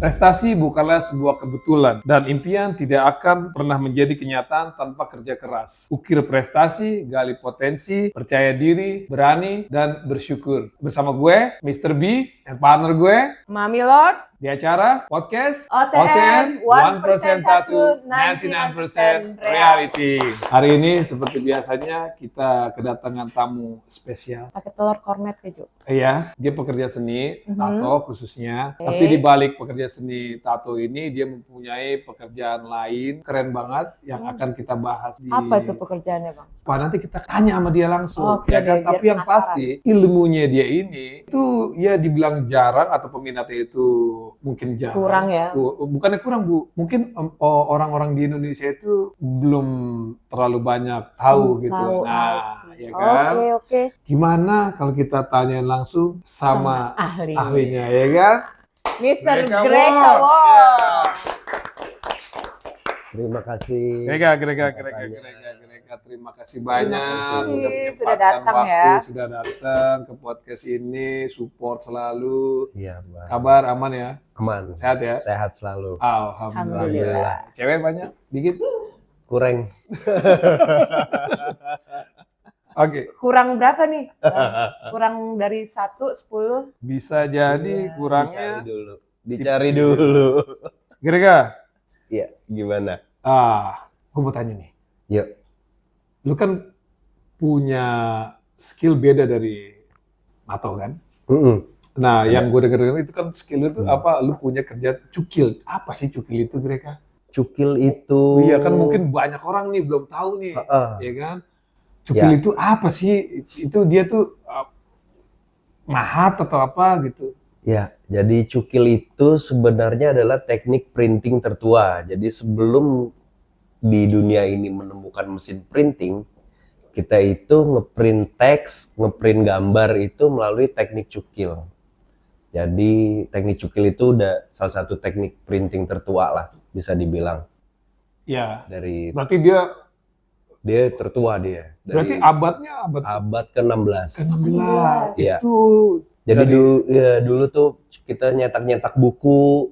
Prestasi bukanlah sebuah kebetulan dan impian tidak akan pernah menjadi kenyataan tanpa kerja keras. Ukir prestasi, gali potensi, percaya diri, berani, dan bersyukur. Bersama gue, Mr. B, dan partner gue, Mami Lord, di acara podcast OTN, 1% 1% Tattoo, 99% 99% Reality. Hari ini seperti biasanya kita kedatangan tamu spesial. pakai telur kornet keju. Iya, dia pekerja seni, tato khususnya. Oke. Tapi di balik pekerja seni tato ini, dia mempunyai pekerjaan lain keren banget yang akan kita bahas di... Apa itu pekerjaannya, Bang? Wah, nanti kita tanya sama dia langsung, Oke ya kan? deh, biar Tapi yang penasaran. pasti ilmunya dia ini itu ya dibilang jarang atau peminatnya itu mungkin jarang. Kurang ya? Bukannya kurang, Bu. Mungkin orang-orang di Indonesia itu belum terlalu banyak tahu gitu. Tahu, Nah, I see. ya kan? Oke. Gimana kalau kita tanyain langsung sama ahli. ahlinya, ya kan? Mr. Greka Greka Ward. Ward. Terima kasih. Greka. Terima kasih banyak kasih, sudah sudah menyempatkan datang waktu, ya. sudah datang ke podcast ini, support selalu. Iya, Bang. Kabar aman ya? Aman. Sehat ya? Sehat selalu. Alhamdulillah. Cewek banyak? Dikit? Kurang. Oke. Kurang berapa nih? Kurang dari 1, 10? Bisa jadi kurangnya. Dicari dulu. Greka, Iya, gimana? gue mau tanya nih. Yuk. Lu kan punya skill beda dari Mato kan? Nah, yang gue denger itu kan skill itu apa? Lu punya kerja cukil. Apa sih cukil itu, Greka? Cukil itu. Iya kan mungkin banyak orang nih belum tahu nih, ya kan? Cukil Ya. itu apa sih? Itu dia tuh mahat atau apa gitu? Ya, jadi cukil itu sebenarnya adalah teknik printing tertua. Jadi sebelum di dunia ini menemukan mesin printing, kita itu ngeprint teks, ngeprint gambar itu melalui teknik cukil. Jadi teknik cukil itu udah salah satu teknik printing tertua lah, bisa dibilang. Ya. Dari Berarti dia tertua dia. berarti Dari abadnya abad abad ke-16. ke-16. Iya. Itu Jadi dari- dulu tuh kita nyetak-nyetak buku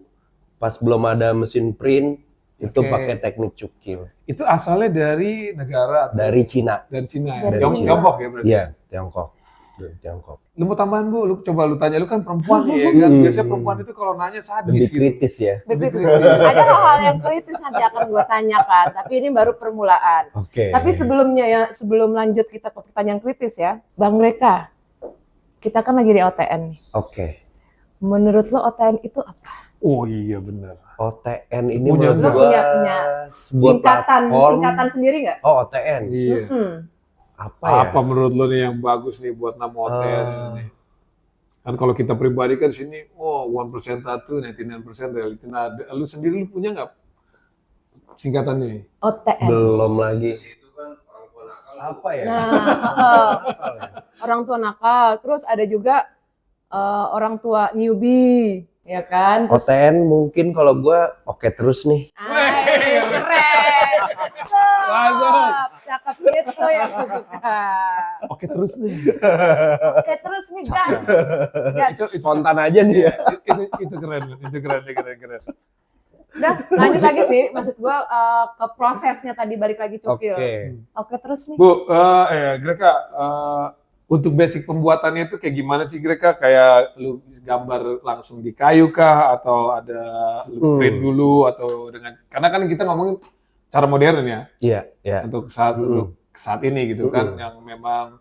pas belum ada mesin print itu Oke. pakai teknik cukil itu asalnya dari negara atau dari Cina. dari Cina ya? Dari Cina. Tiongkok ya berarti. Iya, Tiongkok. Dari Tiongkok. Lu mau tambahan, Bu? Lu coba lu tanya, lu kan perempuan nih ya kan. Biasanya perempuan itu kalau nanya sadis Lebih gitu. kritis ya. Ada hal-hal yang kritis nanti akan gue tanyakan, tapi ini baru permulaan. Oke. Tapi sebelumnya ya, sebelum lanjut kita ke pertanyaan kritis ya, Bang Greka, kita kan lagi di OTN nih. Oke. Menurut lo OTN itu apa? Oh iya benar. OTN ini Punya menurut nggak? gua Punya sebuah platform. singkatan sendiri nggak? Oh, OTN. Iya. Apa ya? Apa menurut lo nih yang bagus nih buat nama OTN ini? Kan kalau kita pribadi kan sini, 1% tattoo, 99% reality. Nah, lu sendiri lu punya nggak singkatannya? OTN. Belum lagi. Apa ya? Nah, orang tua nakal, terus ada juga orang tua newbie, ya kan? Terus, OTN mungkin kalau gua oke terus nih. keren. Bagus. Cakep gitu yang gue suka. Oke terus nih. Oke terus nih gas. Gas. Spontan aja nih ya. Itu keren. Udah lanjut lagi sih, maksud gue ke prosesnya tadi balik lagi cukil. Oke. Oke terus nih. Bu, Greka, untuk basic pembuatannya itu kayak gimana sih Greka? Kayak lu gambar langsung di kayu kah? Atau ada lu print dulu? Atau dengan, karena kan kita ngomongin cara modern ya, Iya, iya. untuk saat ini gitu kan, yang memang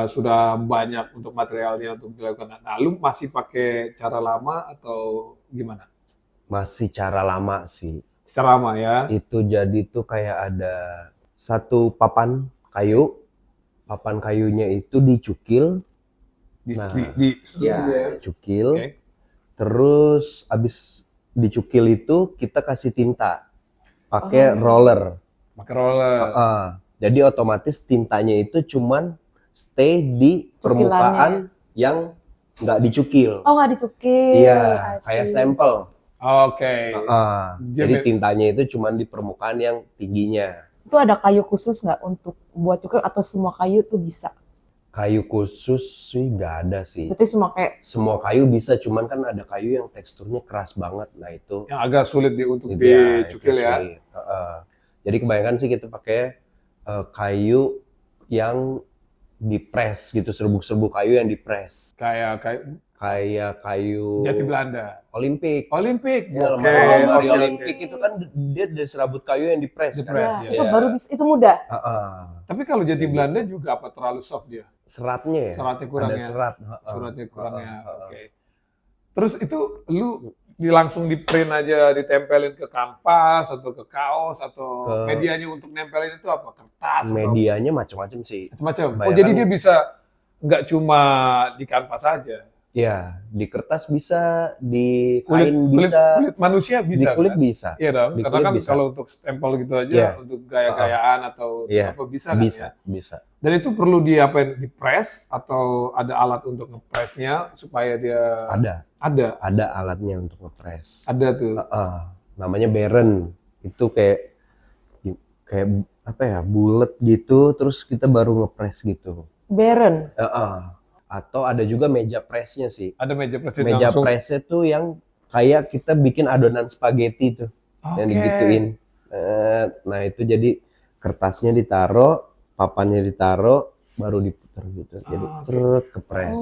sudah banyak untuk materialnya untuk dilakukan. Nah, lu masih pakai cara lama atau gimana? Masih cara lama sih. Secara lama ya? Itu jadi tuh kayak ada satu papan kayu. Papan kayunya itu dicukil. Nah, dicukil. Oke. Terus abis dicukil itu kita kasih tinta. Pakai roller. Pakai roller. Jadi otomatis tintanya itu cuman stay di permukaan yang nggak dicukil. Oh nggak dicukil. Iya, I see. kayak stempel. Oke. Jadi tintanya itu cuman di permukaan yang tingginya. Itu ada kayu khusus nggak untuk buat cukil atau semua kayu tuh bisa? Kayu khusus sih nggak ada sih. Berarti semua kayak Semua kayu bisa, cuman kan ada kayu yang teksturnya keras banget. Nah itu Yang agak sulit untuk itu ya, itu dicukil ya. sulit. Jadi kebanyakan sih kita pakai kayu yang dipres gitu, serbuk-serbuk kayu yang dipres. Kayak kayu Jati Belanda. Olimpik. Olimpik. Ya, Oke. lemari Oke. Olimpik itu kan dia dari serabut kayu yang dipres. Dipres, kan? ya. itu Ya. baru bisa, itu mudah. Tapi kalau Jati Belanda juga apa terlalu soft dia? Seratnya ya. Seratnya kurang Ada ya? serat. Suratnya kurangnya. Oke. Terus itu lu langsung di print aja, ditempelin ke kanvas atau ke kaos atau medianya untuk nempelin itu apa? Kertas Medianya macam-macam sih. atau macam-macam. Oh, Bayangkan- jadi dia bisa nggak cuma di kanvas aja. Ya, di kertas bisa, di kain bisa, kulit manusia bisa. di kulit kan? bisa. Iya dong, Di karena kulit kan bisa. kalau untuk stempel gitu aja, Iya. untuk gaya-gayaan atau Iya, apa bisa kan bisa, ya? bisa. Dan itu perlu di press atau ada alat untuk ngepresnya supaya dia Ada alatnya untuk ngepres. ada tuh. Namanya beren. Itu kayak apa ya, bulat gitu, terus kita baru ngepres gitu. Beren. Atau ada juga meja presnya sih. Ada meja press Meja langsung. presnya tuh yang kayak kita bikin adonan spaghetti tuh, yang Oke. digituin. Nah itu jadi kertasnya ditaruh, papannya ditaruh, baru diputar gitu. Jadi Oke. terus kepres.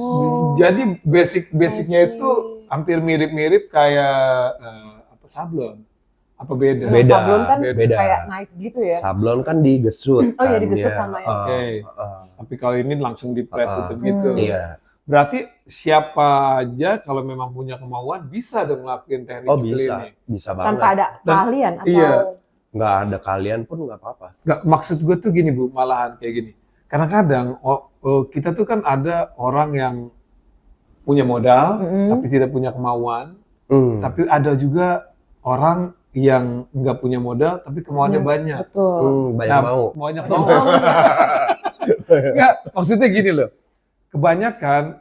Jadi basicnya I see. itu hampir mirip-mirip kayak apa sablon. Apa beda? Kalau Beda, sablon kan beda. kayak naik gitu ya. Sablon kan digesut. Oh iya, kan, digesut ya. sama ya. Oke. Tapi kalau ini langsung di press itu gitu. Iya. Berarti siapa aja kalau memang punya kemauan bisa dong ngelakuin teknik Oh jukil bisa, ini. bisa Tanpa banget. ada keahlian atau iya. Nggak ada kalian pun nggak apa-apa. Nggak, maksud gue tuh gini Bu, malahan kayak gini. Kadang-kadang kita tuh kan ada orang yang punya modal tapi tidak punya kemauan. Tapi ada juga orang yang nggak punya modal tapi kemauannya banyak. betul. Banyak Nah, mau. Banyak mau. Nggak, maksudnya gini loh. Kebanyakan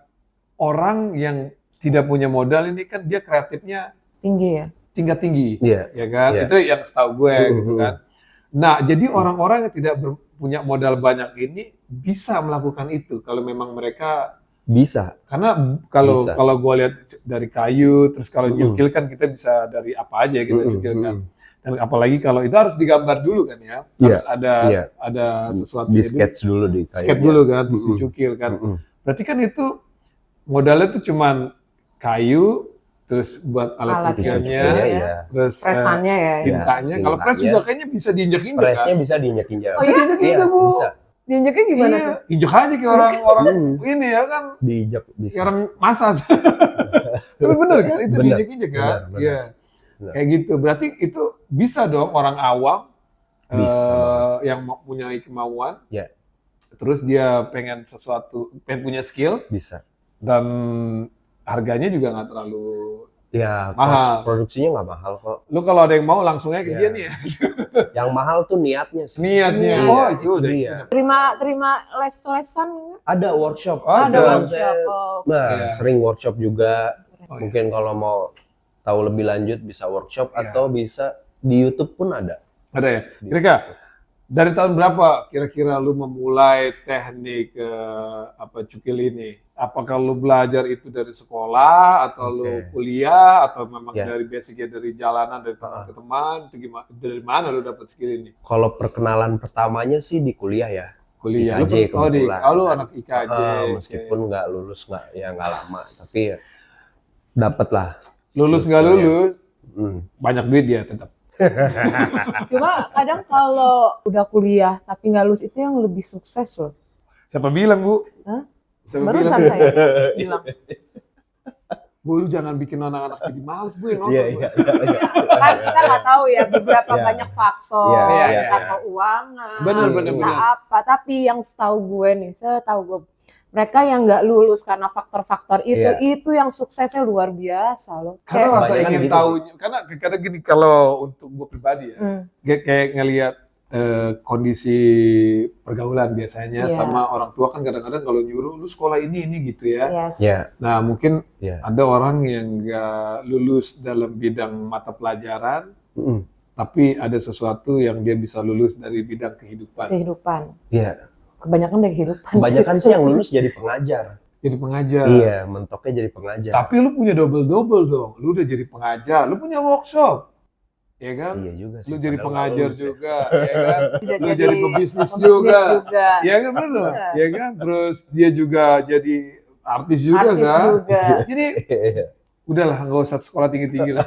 orang yang tidak punya modal ini kan dia kreatifnya Tinggi ya. tingkat tinggi, Iya. ya kan? Iya. Itu yang setahu gue gitu kan. Nah, jadi orang-orang yang tidak punya modal banyak ini bisa melakukan itu kalau memang mereka Bisa. karena kalau Bisa. gue lihat dari kayu, terus kalau nyukil kan kita bisa dari apa aja kita nyukil kan. Dan apalagi kalau itu harus digambar dulu kan ya, harus ada sesuatu Di sketch dulu di kayu. sketch dulu kan, terus dicukil kan. Berarti kan itu modalnya tuh cuman kayu, terus buat alat Alat cukilnya, cukilnya, ya. terus Presannya ya. tintanya. Kalau press tintanya. juga kayaknya bisa diinjek-injek kan. Presnya bisa diinjak-injak. Oh iya? Gitu, Bu. Bisa. Diinjeknya gimana Iya, tuh? injek aja kayak orang-orang ini ya kan, Diinjak bisa. kayak orang masak. Tapi bener kan itu Bener. diinjek-injek kan? Bener. Iya. Bener. Kayak gitu. Berarti itu bisa dong orang awam Bisa. yang punya kemauan, Ya. terus dia pengen punya skill, Bisa. dan harganya juga nggak terlalu Ya, mahal. produksinya nggak mahal kok. Lu kalau ada yang mau langsung aja ke Iya. dia nih ya. Yang mahal tuh niatnya sih. Niatnya. Iya, Oh, itu udah. dia. Terima les-lesan nggak? Ada workshop. Oh, Ada Ada. workshop. Oh, Nah, Iya. sering workshop juga. Oh, iya. Mungkin kalau mau tahu lebih lanjut bisa workshop Iya. atau bisa di YouTube pun ada. Ada ya. Kira-kira dari tahun berapa kira-kira lu memulai teknik cukil ini? Apakah lu belajar itu dari sekolah atau lu Oke. kuliah atau memang Ya. dari basicnya dari jalanan dari teman ke teman? Itu gimana? Dari mana lu dapat skill ini? Kalau perkenalan pertamanya sih di kuliah ya. Kuliah. IKJ Lu kebetulan. lu anak IKJ. Meskipun nggak lulus nggak lama, tapi ya dapat lah. Lulus nggak skill-skillnya. lulus, Hmm. banyak duit dia tetap. Cuma kadang kalau udah kuliah tapi nggak lulus itu yang lebih sukses loh. Siapa bilang, Bu? Hah? Siapa Barusan bilang? saya bilang. Bu, lu jangan bikin anak-anak jadi males, Bu, yang nonton. Iya, Bu. iya. Kan kita nggak tahu ya beberapa Iya. banyak faktor, Iya, iya, entah iya. keuangan, Benar, benar, entah benar. apa. Tapi yang setahu gue, mereka yang nggak lulus karena faktor-faktor Iya. itu yang suksesnya luar biasa loh. Karena Kayak- rasa kebanyakan ingin gitu tahu, karena gini, kalau untuk gue pribadi ya, Hmm. kayak ngelihat kondisi pergaulan biasanya Iya. sama orang tua kan kadang-kadang kalau nyuruh lu sekolah ini gitu ya. Yes. Iya. Nah mungkin Iya. ada orang yang nggak lulus dalam bidang mata pelajaran, Mm-mm. tapi ada sesuatu yang dia bisa lulus dari bidang kehidupan. Kehidupan. Iya. Kebanyakan dari kehidupan. Kebanyakan sih yang lulus jadi pengajar. Jadi pengajar. Iya, mentoknya jadi pengajar. Tapi lu punya double dong. Lu udah jadi pengajar, lu punya workshop. Ya kan? Iya juga sih. Lu jadi padahal pengajar lulus ya. juga, ya kan? Tidak Lu jadi pebisnis juga. Ya kan benar? Iya. Ya kan? Terus dia juga jadi artis juga Artis kan? juga. Jadi udahlah nggak usah sekolah tinggi-tinggi lah.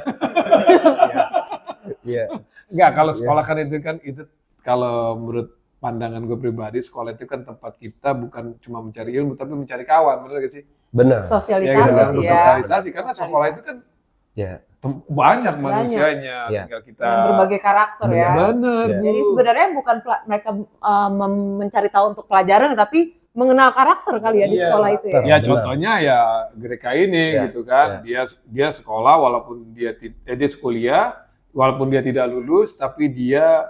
Iya. Enggak, kalau sekolah kan itu kalau menurut pandangan gue pribadi, sekolah itu kan tempat kita bukan cuma mencari ilmu tapi mencari kawan, benar gak sih? Benar. Sosialisasi Ya kan? sih ya. Bersosialisasi karena sekolah itu kan Ya. banyak manusianya, Ya. tinggal kita. Dengan berbagai karakter ya. Benar. Ya. Bu. Jadi sebenarnya bukan mereka mencari tahu untuk pelajaran, tapi mengenal karakter kali ya di Iya. sekolah itu ya. Ya Benar. contohnya ya Greka ini Ya, gitu kan, dia sekolah walaupun dia kuliah, walaupun dia tidak lulus, tapi dia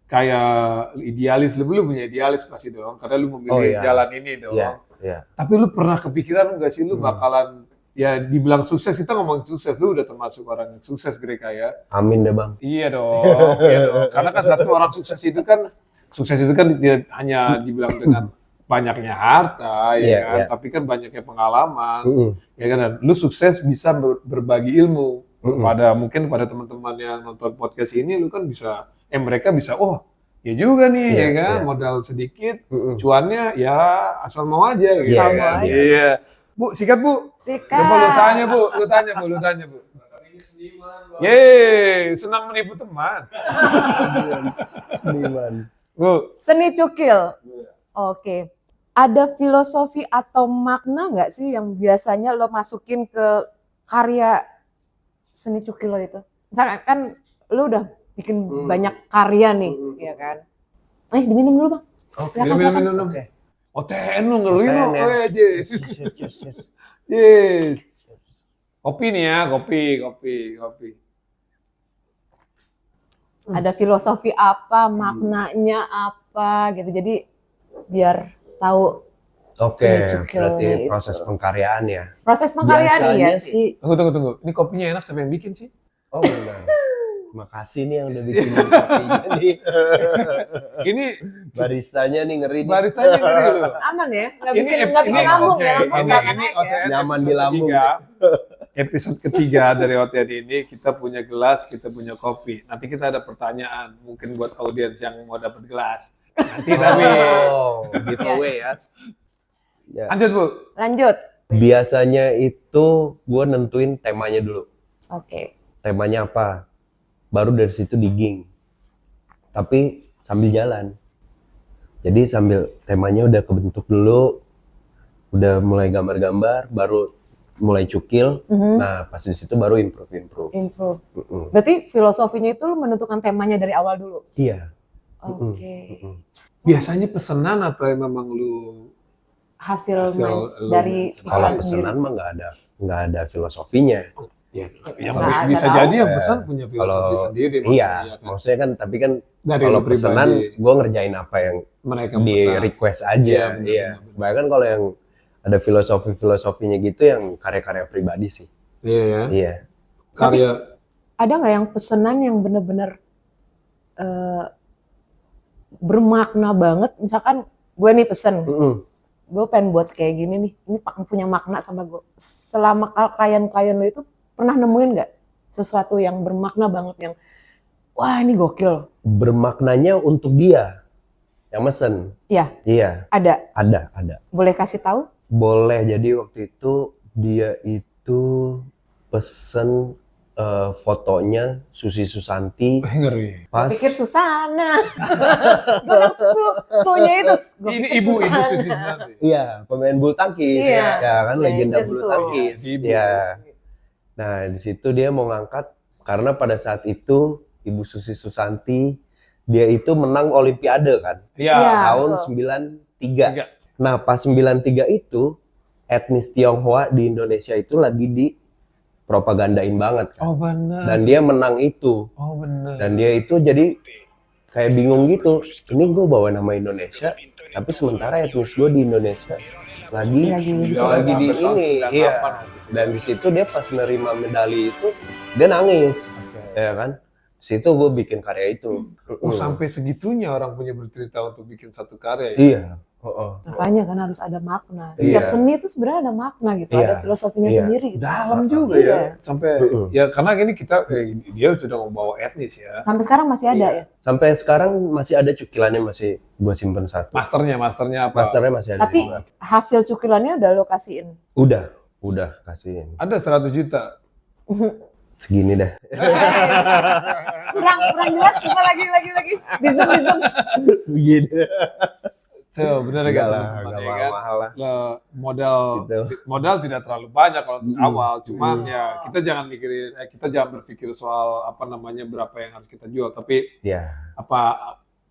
kayak idealis, lu punya idealis pasti dong, karena lu memilih Oh, iya. jalan ini dong. Iya. Iya. Tapi lu pernah kepikiran nggak sih lu bakalan ya dibilang sukses, kita ngomong sukses, lu udah termasuk orang yang sukses Greka ya? Amin deh bang. Iya dong, iya dong. Karena kan satu orang sukses itu kan tidak hanya dibilang dengan banyaknya harta, ya Iya, kan? iya. Tapi kan banyaknya pengalaman, Mm-mm. ya kan? Dan lu sukses bisa berbagi ilmu Mm-mm. mungkin pada teman-teman yang nonton podcast ini, lu kan bisa, mereka bisa, oh ya juga nih, Iya, ya kan? iya. Modal sedikit, Mm-mm. cuannya ya asal mau aja, gitu Iya, kan? iya. Iya. Bu, sikat bu. Sikat. Coba lu tanya bu. Yeay, senang menipu teman. Seniman. Bu, Seni cukil. Oke. Ada filosofi atau makna nggak sih yang biasanya lo masukin ke karya seni cukil lo itu? Misalkan kan lo udah bikin banyak karya nih, ya kan? Diminum dulu bang. Oke. minum. Oke. OTN lu ngeri lu, OTN ya. yes. Cheers. Yes. Kopi nih ya, kopi. Ada filosofi apa, maknanya apa gitu. Jadi biar tahu Oke, seni cukil berarti itu. proses pengkaryaan ya. Proses pengkaryaan Biasanya ya sih. Tunggu. Ini kopinya enak, siapa yang bikin sih? Oh benar. Makasih nih yang udah bikin kopinya nih. Ini Baristanya nih ngeri nih. barisanya ngeri loh. Aman ya, nggak Ini bikin ini lambung oke, ya, lambung nggak akan ini naik ya. OTN Nyaman episode di lambung. ketiga. Episode ketiga dari OTN ini kita punya gelas, kita punya kopi. Nanti kita ada pertanyaan, mungkin buat audiens yang mau dapat gelas. Nanti tapi Oh, giveaway ya. Ya. lanjut Bu. Lanjut. Biasanya itu gue nentuin temanya dulu. Oke. Temanya apa? Baru dari situ digging. Tapi sambil jalan. Jadi sambil temanya udah kebentuk dulu, udah mulai gambar-gambar, baru mulai cukil. Nah, pas di situ baru improve. Improve. Mm-mm. Berarti filosofinya itu lu menentukan temanya dari awal dulu. Iya. Oke. Mm-mm. Biasanya pesanan atau memang lu Hasil Hasil lu dari Kalau pikiran pesanan sendiri. mah nggak ada filosofinya. ya, yang Nggak bisa ada jadi yang tahu. pesan punya filosofi Kalau sendiri iya, kan? maksudnya kan tapi kan Dari kalau lu pribadi, pesanan gue ngerjain apa yang mereka di pesan. request Iya, aja. benar, Iya. benar. Bahkan kalau yang ada filosofinya gitu yang karya-karya pribadi sih. Iya ya. Iya. Karya Ada nggak yang pesanan yang bener-bener bermakna banget? Misalkan gue nih pesen, Mm-mm. gue pengen buat kayak gini nih, ini punya makna sama gue. Selama klien-klien lo itu pernah nemuin nggak sesuatu yang bermakna banget yang wah ini gokil? Bermaknanya untuk dia yang mesen. Iya. Iya, Ada, ada. boleh kasih tahu? Boleh. Jadi waktu itu dia itu pesen fotonya Susi Susanti ngeri. pas Pikir Susana. Gue kan su-nya itu. Gua Ini pikir ibu Susana. Susi Susanti. iya, pemain bulu tangkis. Iya. Ya kan legenda Legend bulu tuh. tangkis. Ibu. Iya. Nah, di situ dia mau ngangkat karena pada saat itu Ibu Susi Susanti dia itu menang Olimpiade kan Iya. Iya. tahun betul. 3. 93. Nah, pas 93 itu etnis Tionghoa di Indonesia itu lagi di propagandain banget kan. Oh benar. Dan dia menang itu. Oh benar. Dan dia itu jadi kayak bingung gitu. Ini gue bawa nama Indonesia, tapi sementara etnis gue di Indonesia lagi Lagi di- di Sampai tahun ini. 98 Iya. gitu. Dan di situ dia pas nerima medali itu dia nangis, Oke. ya kan? Di situ gue bikin karya itu. Oh sampai segitunya orang punya bercerita untuk bikin satu karya ya? Iya. Makanya kan harus ada makna. Iya. Setiap seni itu sebenarnya ada makna gitu, Iya. ada filosofinya Iya. sendiri gitu. Dalam juga Iya. ya, sampai ya karena ini kita dia sudah membawa etnis ya. Sampai sekarang masih ada ya. Sampai sekarang masih ada cukilannya, masih gue simpen satu. Masternya apa? Masternya masih ada Tapi juga. hasil cukilannya udah lo kasihin. Udah kasihin. Ada 100 juta. Segini dah. kurang jelas, coba lagi. Di zoom. Segini. Tuh, bener Enggak kan lah, teman-teman enggak ya kan? mahal lah. Modal tidak terlalu banyak kalau untuk awal, cuman Hmm. ya kita jangan mikirin, kita jangan berpikir soal apa namanya berapa yang harus kita jual, tapi Iya,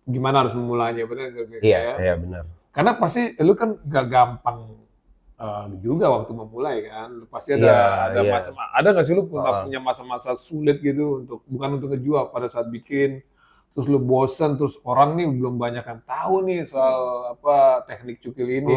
gimana harus memulainya, bener nggak Greg, iya, ya? iya benar. Karena pasti lu kan gak gampang juga waktu memulai kan, lu pasti Iya, ada iya. masa, ada nggak sih lu Ah. punya masa-masa sulit gitu bukan untuk ngejual pada saat bikin, terus lu bosan, terus orang nih belum banyak yang tahu nih soal apa teknik cukil ini.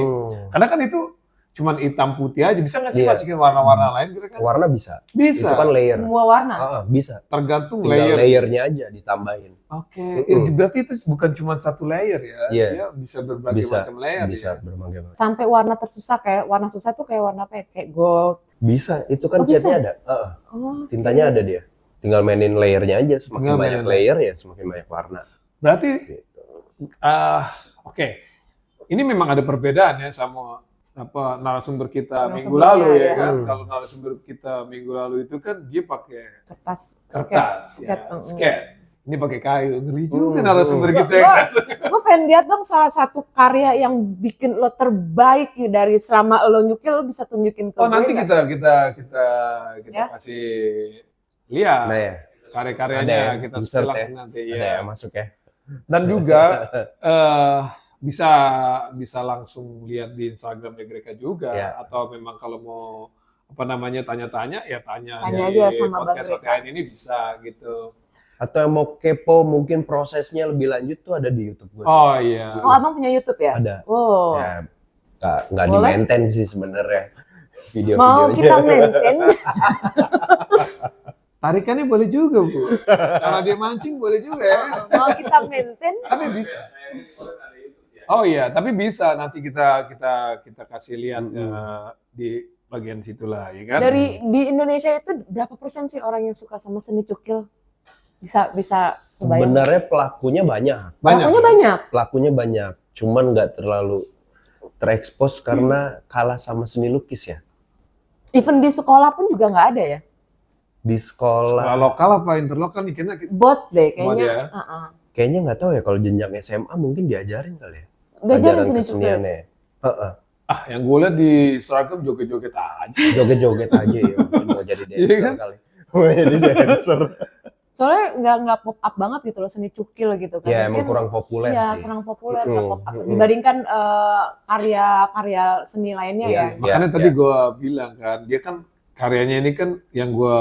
Karena kan itu cuman hitam putih aja, bisa nggak sih Iya. masukin warna-warna lain kira kan? Warna bisa. Bisa, Itu kan layer. Semua warna. Bisa. tergantung Tinggal layer. layernya aja ditambahin. Oke, Mm-mm. berarti itu bukan cuma satu layer ya, Iya. dia bisa berbagai macam layer Bisa ya. berbagai macam. Sampai warna tersusah kayak warna susah tuh kayak warna apa ya? Kayak gold. Bisa, itu kan Oh, bisa? catnya ada. Oh, Tintanya ada dia. Tinggal mainin layernya aja. Semakin Tinggal banyak mainin layer ya semakin banyak warna. Berarti Gitu. oke. Ini memang ada perbedaan ya sama apa narasumber kita minggu Narasumbernya, lalu ya ya. kan. Hmm. Kalau narasumber kita minggu lalu itu kan dia pakai kertas kertas, ya, sket. sket. Ini pakai kayu. Ngeri juga Hmm. narasumber kita ya kan. Gue pengen lihat dong salah satu karya yang bikin lo terbaik ya dari selama lo nyukil, lo bisa tunjukin ke Oh, gue nanti nggak? kita Ya. kasih lihat Nah ya, karya-karyanya, ada ya, kita insert spill ya. langsung nanti ada ya. ya masuk ya. Dan juga bisa langsung lihat di Instagramnya Greka juga, Ya. atau memang kalau mau apa namanya tanya-tanya ya tanya Tanya di aja sama Bang podcast Greka. OTN ini bisa gitu. Atau yang mau kepo mungkin prosesnya lebih lanjut tuh ada di YouTube gue. Oh iya. Oh, abang punya YouTube ya? Ada. Oh, Ya, nggak di Boleh? maintain sih sebenarnya mau video-videonya. kita maintain? Tarikannya boleh juga Bu. Kalau dia mancing boleh juga ya. Mau kita maintain? Tapi bisa. Oh iya, tapi bisa nanti kita kasih lihat di bagian situlah ya kan. Di Indonesia itu berapa persen sih orang yang suka sama seni cukil? Bisa kebayang? Sebenarnya pelakunya banyak. Pelakunya banyak. Cuman nggak terlalu terekspos karena kalah sama seni lukis ya. Even di sekolah pun juga nggak ada ya? Di Sekolah sekolah lokal apa interlokal nih kita Bot deh Bot kayaknya. ya? kayaknya nggak tahu ya kalau jenjang SMA mungkin diajarin kali ya. Diajarin seni cukil. keseniannya. yang gue lihat di Instagram joget-joget aja. Joget-joget aja ya, mungkin mau jadi Iya dancer kan? kali. Mau jadi dancer. Soalnya nggak pop up banget gitu loh seni cukil gitu kan. Ya emang Mungkin- kurang populer Iya, sih. kurang populer, nggak pop up. Mm-mm. Dibandingkan karya-karya seni lainnya Iya. ya. Makanya tadi gue bilang kan, dia kan karyanya ini kan yang gue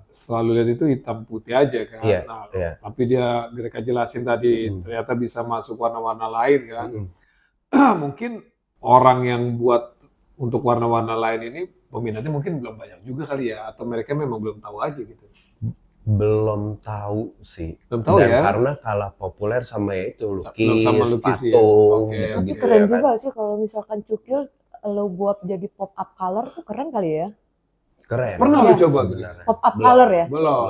selalu lihat itu hitam putih aja kan. Iya, Nah, iya. tapi dia Greka jelasin tadi ternyata bisa masuk warna-warna lain kan. Mungkin orang yang buat untuk warna-warna lain ini peminatnya mungkin belum banyak juga kali ya, atau mereka memang belum tahu aja gitu. Belum tahu sih. Belum tahu Dan ya? karena kalah populer sama ya itu Belum lukis, sama lukis ya. patung, Oke. gitu Tapi gitu keren ya kan. juga sih kalau misalkan cukil lo buat jadi pop up color tuh keren kali ya. Keren. Pernah lu coba gitu? sebenarnya. Pop up Belum. color ya. Belum.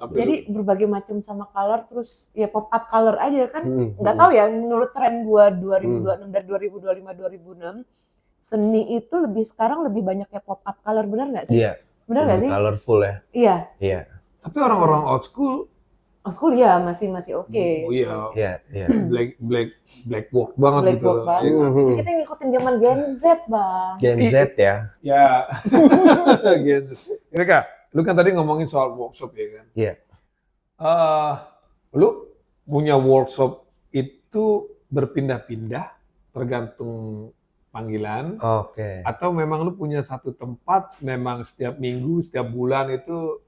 Tapi Jadi berbagai macam sama color terus ya pop up color aja kan. Mm-mm. Nggak tahu ya menurut tren gua 2026 dan 2025 2026 seni itu sekarang lebih banyak ya pop up color, benar nggak sih? Iya. Benar nggak lebih sih? colorful ya. Iya. Iya. tapi orang-orang old school, Oh, school ya masih oke. oh iya, Iya, iya. black work banget Black gitu work loh. banget. Iya. Mhm. Kita ngikutin zaman Gen Z, Bang. Gen Z ya. Ya, gitu. Greka, lu kan tadi ngomongin soal workshop ya kan? Iya. Lu punya workshop itu berpindah-pindah tergantung panggilan, Oke. atau memang lu punya satu tempat, memang setiap minggu, setiap bulan itu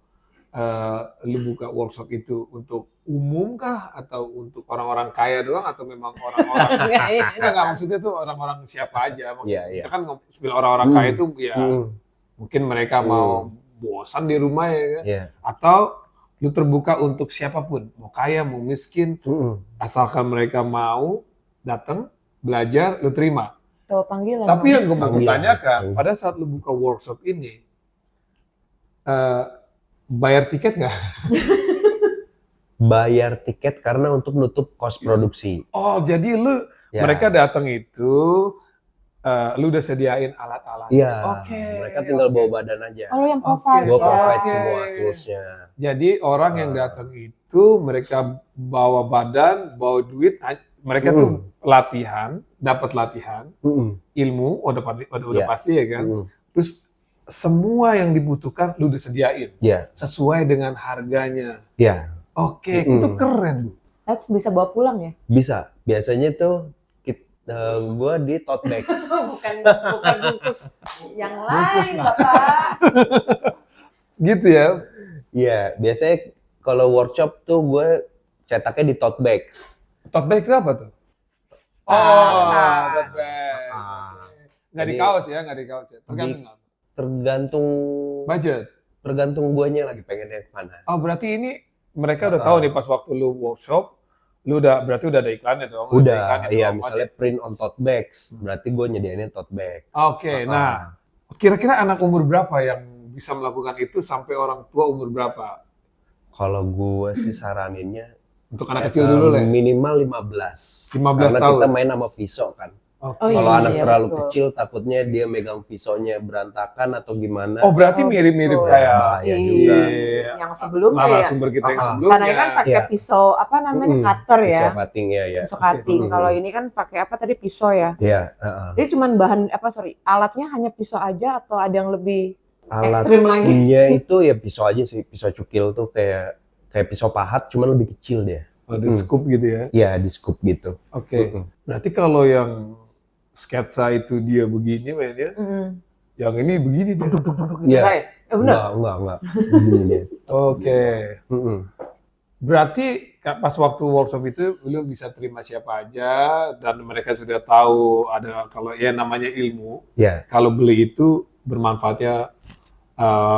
lu buka workshop itu untuk umum kah, atau untuk orang-orang kaya doang, atau memang orang-orang enggak maksudnya tuh orang-orang siapa aja, maksudnya Iya, iya. kita kan bilang orang-orang kaya itu ya mungkin mereka mau bosan di rumah ya kan, Iya. atau lu terbuka untuk siapapun, mau kaya mau miskin, Mm-mm. asalkan mereka mau datang belajar, lu terima. Tuh panggilan. Tapi yang gue mau Panggilan. tanyakan, pada saat lu buka workshop ini, bayar tiket nggak? Bayar tiket karena untuk nutup kos produksi. Oh, jadi lu Ya. mereka datang itu, lu udah sediain alat-alat. Iya, Oke. mereka tinggal bawa badan aja. Oh, lo yang Oke. provide. Gue ya? provide Oke. semua toolsnya. Jadi orang yang datang itu mereka bawa badan, bawa duit, mereka tuh latihan, dapat latihan, ilmu, udah Iya. pasti ya kan. Terus semua yang dibutuhkan lu udah sediain Iya, sesuai dengan harganya. iya, Oke, itu keren, Bu. That's bisa bawa pulang ya? bisa. Biasanya tuh gue di tote bags. bukan bungkus yang Bungkus lain, lah. Bapak. Gitu ya. Iya, biasanya kalau workshop tuh gue cetaknya di tote bags. Tote bag itu apa tuh? Tas. tote bag. Nggak di Jadi- kaos ya, nggak di kaos ya. Tergantung nggak? Tergantung Budget. tergantung guanya lagi pengennya kemana. Oh, berarti ini mereka udah tahu nih pas waktu lu workshop, lu berarti udah ada iklannya dong. ada Udah, iklannya iya dong. misalnya print on tote bags, berarti gue nyediainin tote bag. Oke, nah kira-kira anak umur berapa yang bisa melakukan itu sampai orang tua umur berapa? Kalau gue sih saraninnya Untuk anak kecil dulu lah. minimal 15. 15 Karena tahun. kita main sama pisau kan. Oke. Oh, Kalau iya, anak iya, terlalu betul. kecil takutnya dia megang pisaunya berantakan atau gimana. Oh, berarti Oh, mirip-mirip betul. kayak Bahaya Si- juga. yang sebelumnya ya. narasumber kita yang sebelumnya. Karena kan pakai Iya. pisau apa namanya cutter ya. Pisau cutting ya. Pisau cutting. Oke. Kalau ini kan pakai apa tadi pisau ya. Iya. Jadi cuman bahan alatnya hanya pisau aja atau ada yang lebih ekstrim lagi? Alatnya itu ya pisau aja sih, pisau cukil tuh kayak pisau pahat, cuman lebih kecil dia. Oh, di scoop gitu ya. Ya di scoop gitu. Oke. Berarti kalau yang sketsa itu dia begini mainnya, yang ini begini dia. Iya. Benar. Enggak. Begini dia. Oke. Mm-mm. Berarti pas waktu workshop itu lu bisa terima siapa aja dan mereka sudah tahu ada kalau ya namanya ilmu. Ya. Kalau beli itu bermanfaatnya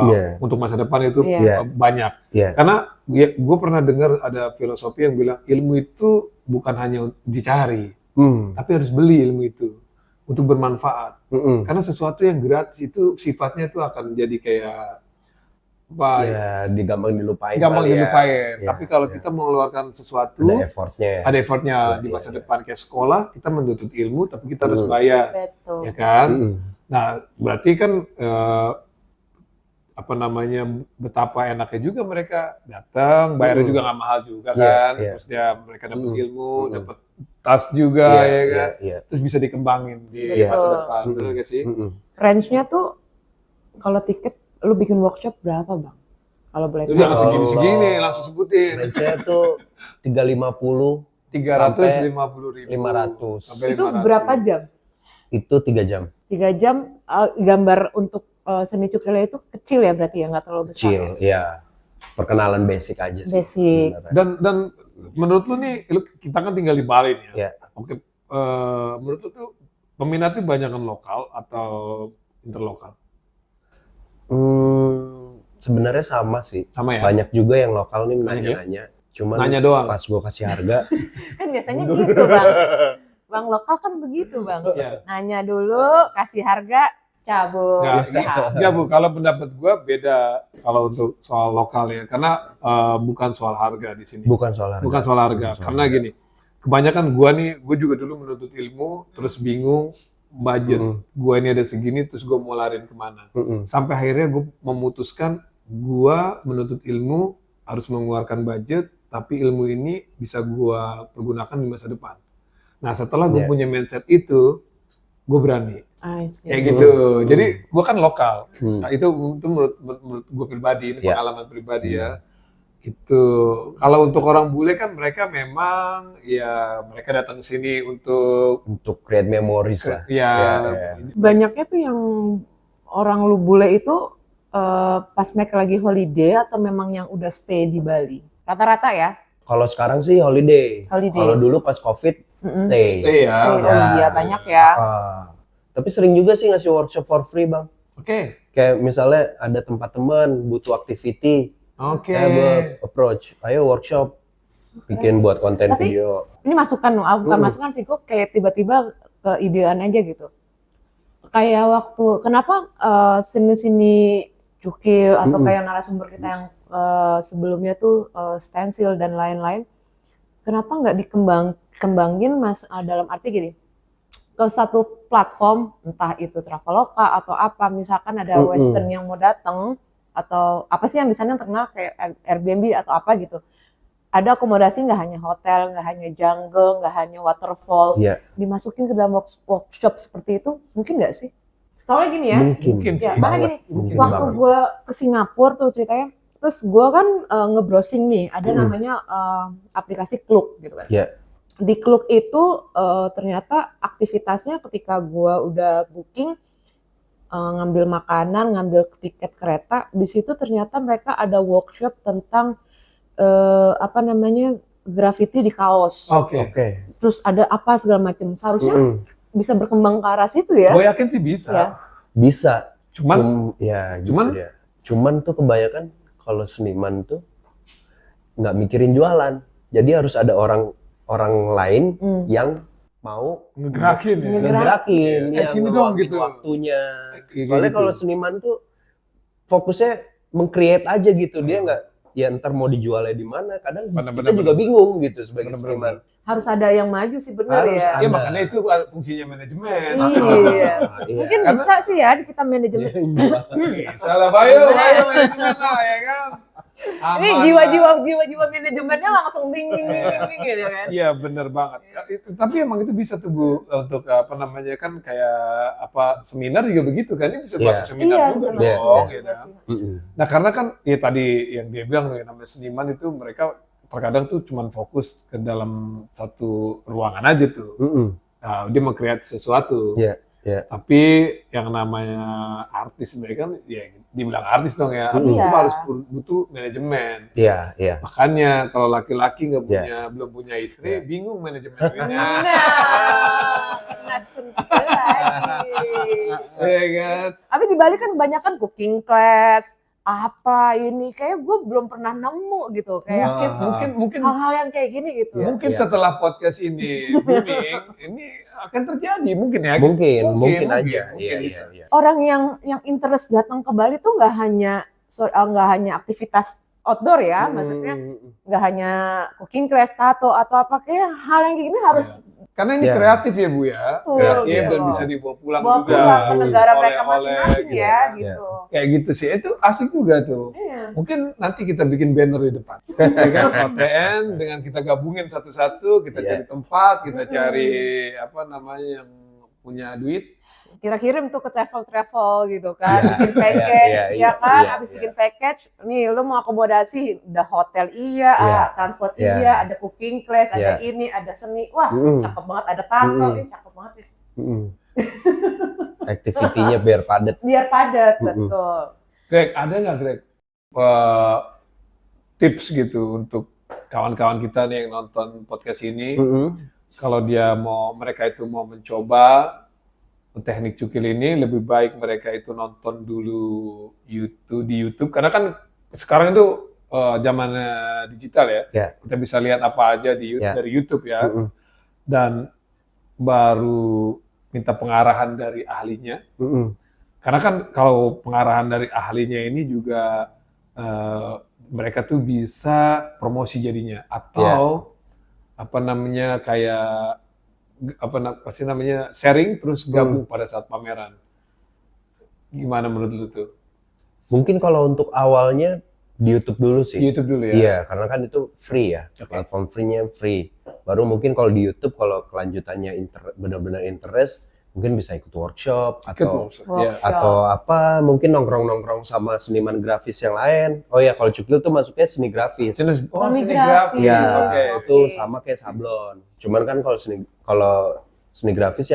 Iya. untuk masa depan itu Iya. banyak. Iya. Karena gue pernah dengar ada filosofi yang bilang ilmu itu bukan hanya dicari, tapi harus beli ilmu itu untuk bermanfaat. Karena sesuatu yang gratis itu sifatnya itu akan jadi kayak apa? Ya, gampang dilupain. Gampang kali ya. dilupain. Iya, Tapi kalau iya. kita mengeluarkan sesuatu, Ada effortnya. ada effortnya Iya, di iya, masa iya. depan kayak sekolah, kita menuntut ilmu, tapi kita harus bayar, Betul. ya kan? Mm-mm. Nah, berarti kan apa namanya betapa enaknya juga mereka datang, bayarnya juga nggak mahal juga Iya, kan, iya. terus dia mereka dapat ilmu, Mm-mm. dapat tas juga, Iya, ya iya, kan, iya. terus bisa dikembangin di Iya. masa depan, Mm-mm. betul gak sih? Mm-mm. Range-nya tuh kalau tiket lu bikin workshop berapa, Bang? Kalau boleh Itu tahu. jangan segini-segini, langsung sebutin. Range-nya tuh 350 350.000. 500. Itu berapa jam? Itu 3 jam. 3 jam gambar untuk seni cukilnya itu kecil ya berarti ya, nggak terlalu besar. Kecil, ya? ya. Perkenalan basic aja sih. Basic. sebenarnya. Dan menurut lu nih, kita kan tinggal di Bali nih ya. Iya. Oke, menurut lu tuh peminatnya banyak kan lokal atau interlokal? Sebenarnya sama sih. Sama ya? Banyak juga yang lokal nih Banyak ya? nanya-nanya. Cuman Nanya doang. pas gua kasih harga, Kan biasanya gitu, Bang. Bang lokal kan begitu, Bang. Iya. Nanya dulu, kasih harga, cabut. Enggak Bu, kalau pendapat gua beda kalau untuk soal lokal ya. Karena bukan soal harga di sini. bukan soal harga. Bukan soal harga. Bukan soal Karena harga. gini, kebanyakan gua juga dulu menuntut ilmu, terus bingung budget. Gua ini ada segini, terus gua mau lariin kemana. Sampai akhirnya gue memutuskan gua menuntut ilmu harus mengeluarkan budget, tapi ilmu ini bisa gua pergunakan di masa depan. Nah setelah gue Yeah. punya mindset itu, gue berani. I see. Kayak gitu. Jadi gua kan lokal. Hmm. Nah, itu menurut gue pribadi, ini Yeah. pengalaman pribadi ya. Itu kalau untuk orang bule kan mereka memang ya mereka datang ke sini untuk create memories lah. ya, Ya. Banyaknya tuh yang orang lu bule itu pas mereka lagi holiday atau memang yang udah stay di Bali? Rata-rata ya? Kalau sekarang sih holiday. Holiday. Kalau dulu pas COVID stay. Stay ya. Stay. Ya. Oh iya, banyak ya. Tapi sering juga sih ngasih workshop for free, Bang. Oke. Kayak misalnya ada tempat teman butuh activity, Oke. saya approach, ayo workshop. bikin buat konten Tapi- video. Ini masukan, bukan masukan sih, gue kayak tiba-tiba keidean aja gitu. Kayak waktu, kenapa seni-seni cukil atau kayak narasumber kita yang sebelumnya tuh stensil dan lain-lain, kenapa nggak dikembangin dalam arti gini, ke satu platform, entah itu Traveloka atau apa, misalkan ada Western yang mau datang, atau apa sih yang di sana yang terkenal kayak Airbnb atau apa gitu. Ada akomodasi nggak hanya hotel, nggak hanya jungle, nggak hanya waterfall, Iya. dimasukin ke dalam workshop seperti itu, mungkin nggak sih? Soalnya gini ya, Mungkin ya sih. karena gini, Mungkin waktu banget. gue ke Singapura tuh ceritanya, terus gue kan nge-browsing nih, ada namanya aplikasi Klook gitu kan. Iya. Di Klook itu ternyata aktivitasnya ketika gue udah booking, ngambil makanan, ngambil tiket kereta, di situ ternyata mereka ada workshop tentang apa namanya, graffiti di kaos. Oke. Terus ada apa segala macam. Seharusnya bisa berkembang ke arah situ ya. Gue yakin sih bisa. Ya. Bisa. Cuman Ya gitu cuman- dia. Cuman tuh kebanyakan kalau seniman tuh nggak mikirin jualan. Jadi harus ada orang lain yang mau ngegerakin ya. ngegerakin, Iya. Sini dong ngeluangin gitu. waktunya. Kayak Soalnya gitu. kalau seniman tuh fokusnya meng-create aja gitu. Dia nggak, ya ntar mau dijualnya di mana. Kadang Bener-bener. kita juga bingung gitu sebagai Bener-bener. seniman. Harus ada yang maju sih, benar Harus ya. Ya ada. makanya itu fungsinya manajemen. Iya. Iya. Mungkin Karena- bisa sih ya kita manajemen. Salah bayo manajemen lah ya kan. Ini Aman jiwa-jiwa manajemennya langsung ding gitu kan. Iya bener banget. Tapi emang itu bisa tuh Bu, untuk apa namanya kan kayak apa seminar juga begitu kan, ini bisa Iya. masuk seminar Iya, juga bisa Iya. dong. masuk Gitu. juga sih. Nah karena kan ya tadi yang dia bilang yang namanya seniman itu mereka terkadang tuh cuman fokus ke dalam satu ruangan aja tuh. Nah, dia meng-create sesuatu. Iya, iya. Tapi yang namanya artis mereka kan ya dibilang artis dong ya. Artis Iya. itu harus butuh manajemen. Iya, iya. Makanya kalau laki-laki nggak Iya. punya belum punya istri, Iya. bingung manajemennya. Nah, sentuh lagi. Iya kan? Tapi di Bali kan kebanyakan cooking class, apa ini, kayak gue belum pernah nemu gitu, kayak Mungkin hal-hal yang kayak gini gitu. Iya. mungkin setelah podcast ini booming, ini akan terjadi mungkin ya. Mungkin aja. mungkin Iya, bisa. iya, iya. Orang yang interest datang ke Bali tuh nggak hanya aktivitas outdoor ya, maksudnya nggak hanya cooking class, tato atau apa, kayak hal yang kayak gini harus Karena ini Iya. kreatif ya Bu ya. Betul, Kreatif gitu dan loh. bisa dibawa pulang bawa juga. pulang ke negara mereka Oleh-oleh masing-masing gitu. ya, Iya. gitu. Kayak gitu sih. Itu asik juga tuh. Iya. Mungkin nanti kita bikin banner di depan. Ya kan? OTN dengan kita gabungin satu-satu, kita Iya. cari tempat, kita cari apa namanya yang punya duit. Kira-kirim tuh ke travel gitu kan, Iya, bikin package, iya, ya iya, kan, iya, habis iya. bikin package, nih lu mau akomodasi, udah hotel iya, Iya, transport iya. iya, ada cooking class, ada Iya. ini, ada seni, wah Mm-mm. cakep banget, ada tato, Mm-mm. cakep banget ya. Aktivitinya biar padat. Biar padat, Mm-mm. betul. Greg, ada nggak Greg tips gitu untuk kawan-kawan kita nih yang nonton podcast ini, kalau mereka itu mau mencoba teknik cukil ini, lebih baik mereka itu nonton dulu di YouTube, karena kan sekarang itu zaman digital ya, Ya. kita bisa lihat apa aja Ya. dari YouTube ya, dan baru minta pengarahan dari ahlinya. Karena kan kalau pengarahan dari ahlinya ini juga mereka tuh bisa promosi jadinya, atau apa namanya kayak apa sih namanya sharing terus gabung pada saat pameran. Gimana menurut lu tuh? Mungkin kalau untuk awalnya di YouTube dulu Di sih. YouTube dulu ya. Iya, karena kan itu free ya. Oke. Platform free-nya free. Baru mungkin kalau di YouTube kalau kelanjutannya benar-benar interest, mungkin bisa ikut workshop Ikut atau workshop. Workshop. Ya. atau apa, mungkin nongkrong-nongkrong sama seniman grafis yang lain. Oh ya, kalau cukil tuh masuknya seni grafis. Seni Seni grafis. Iya, Oke. itu sama kayak sablon. Cuman kan kalau seni grafis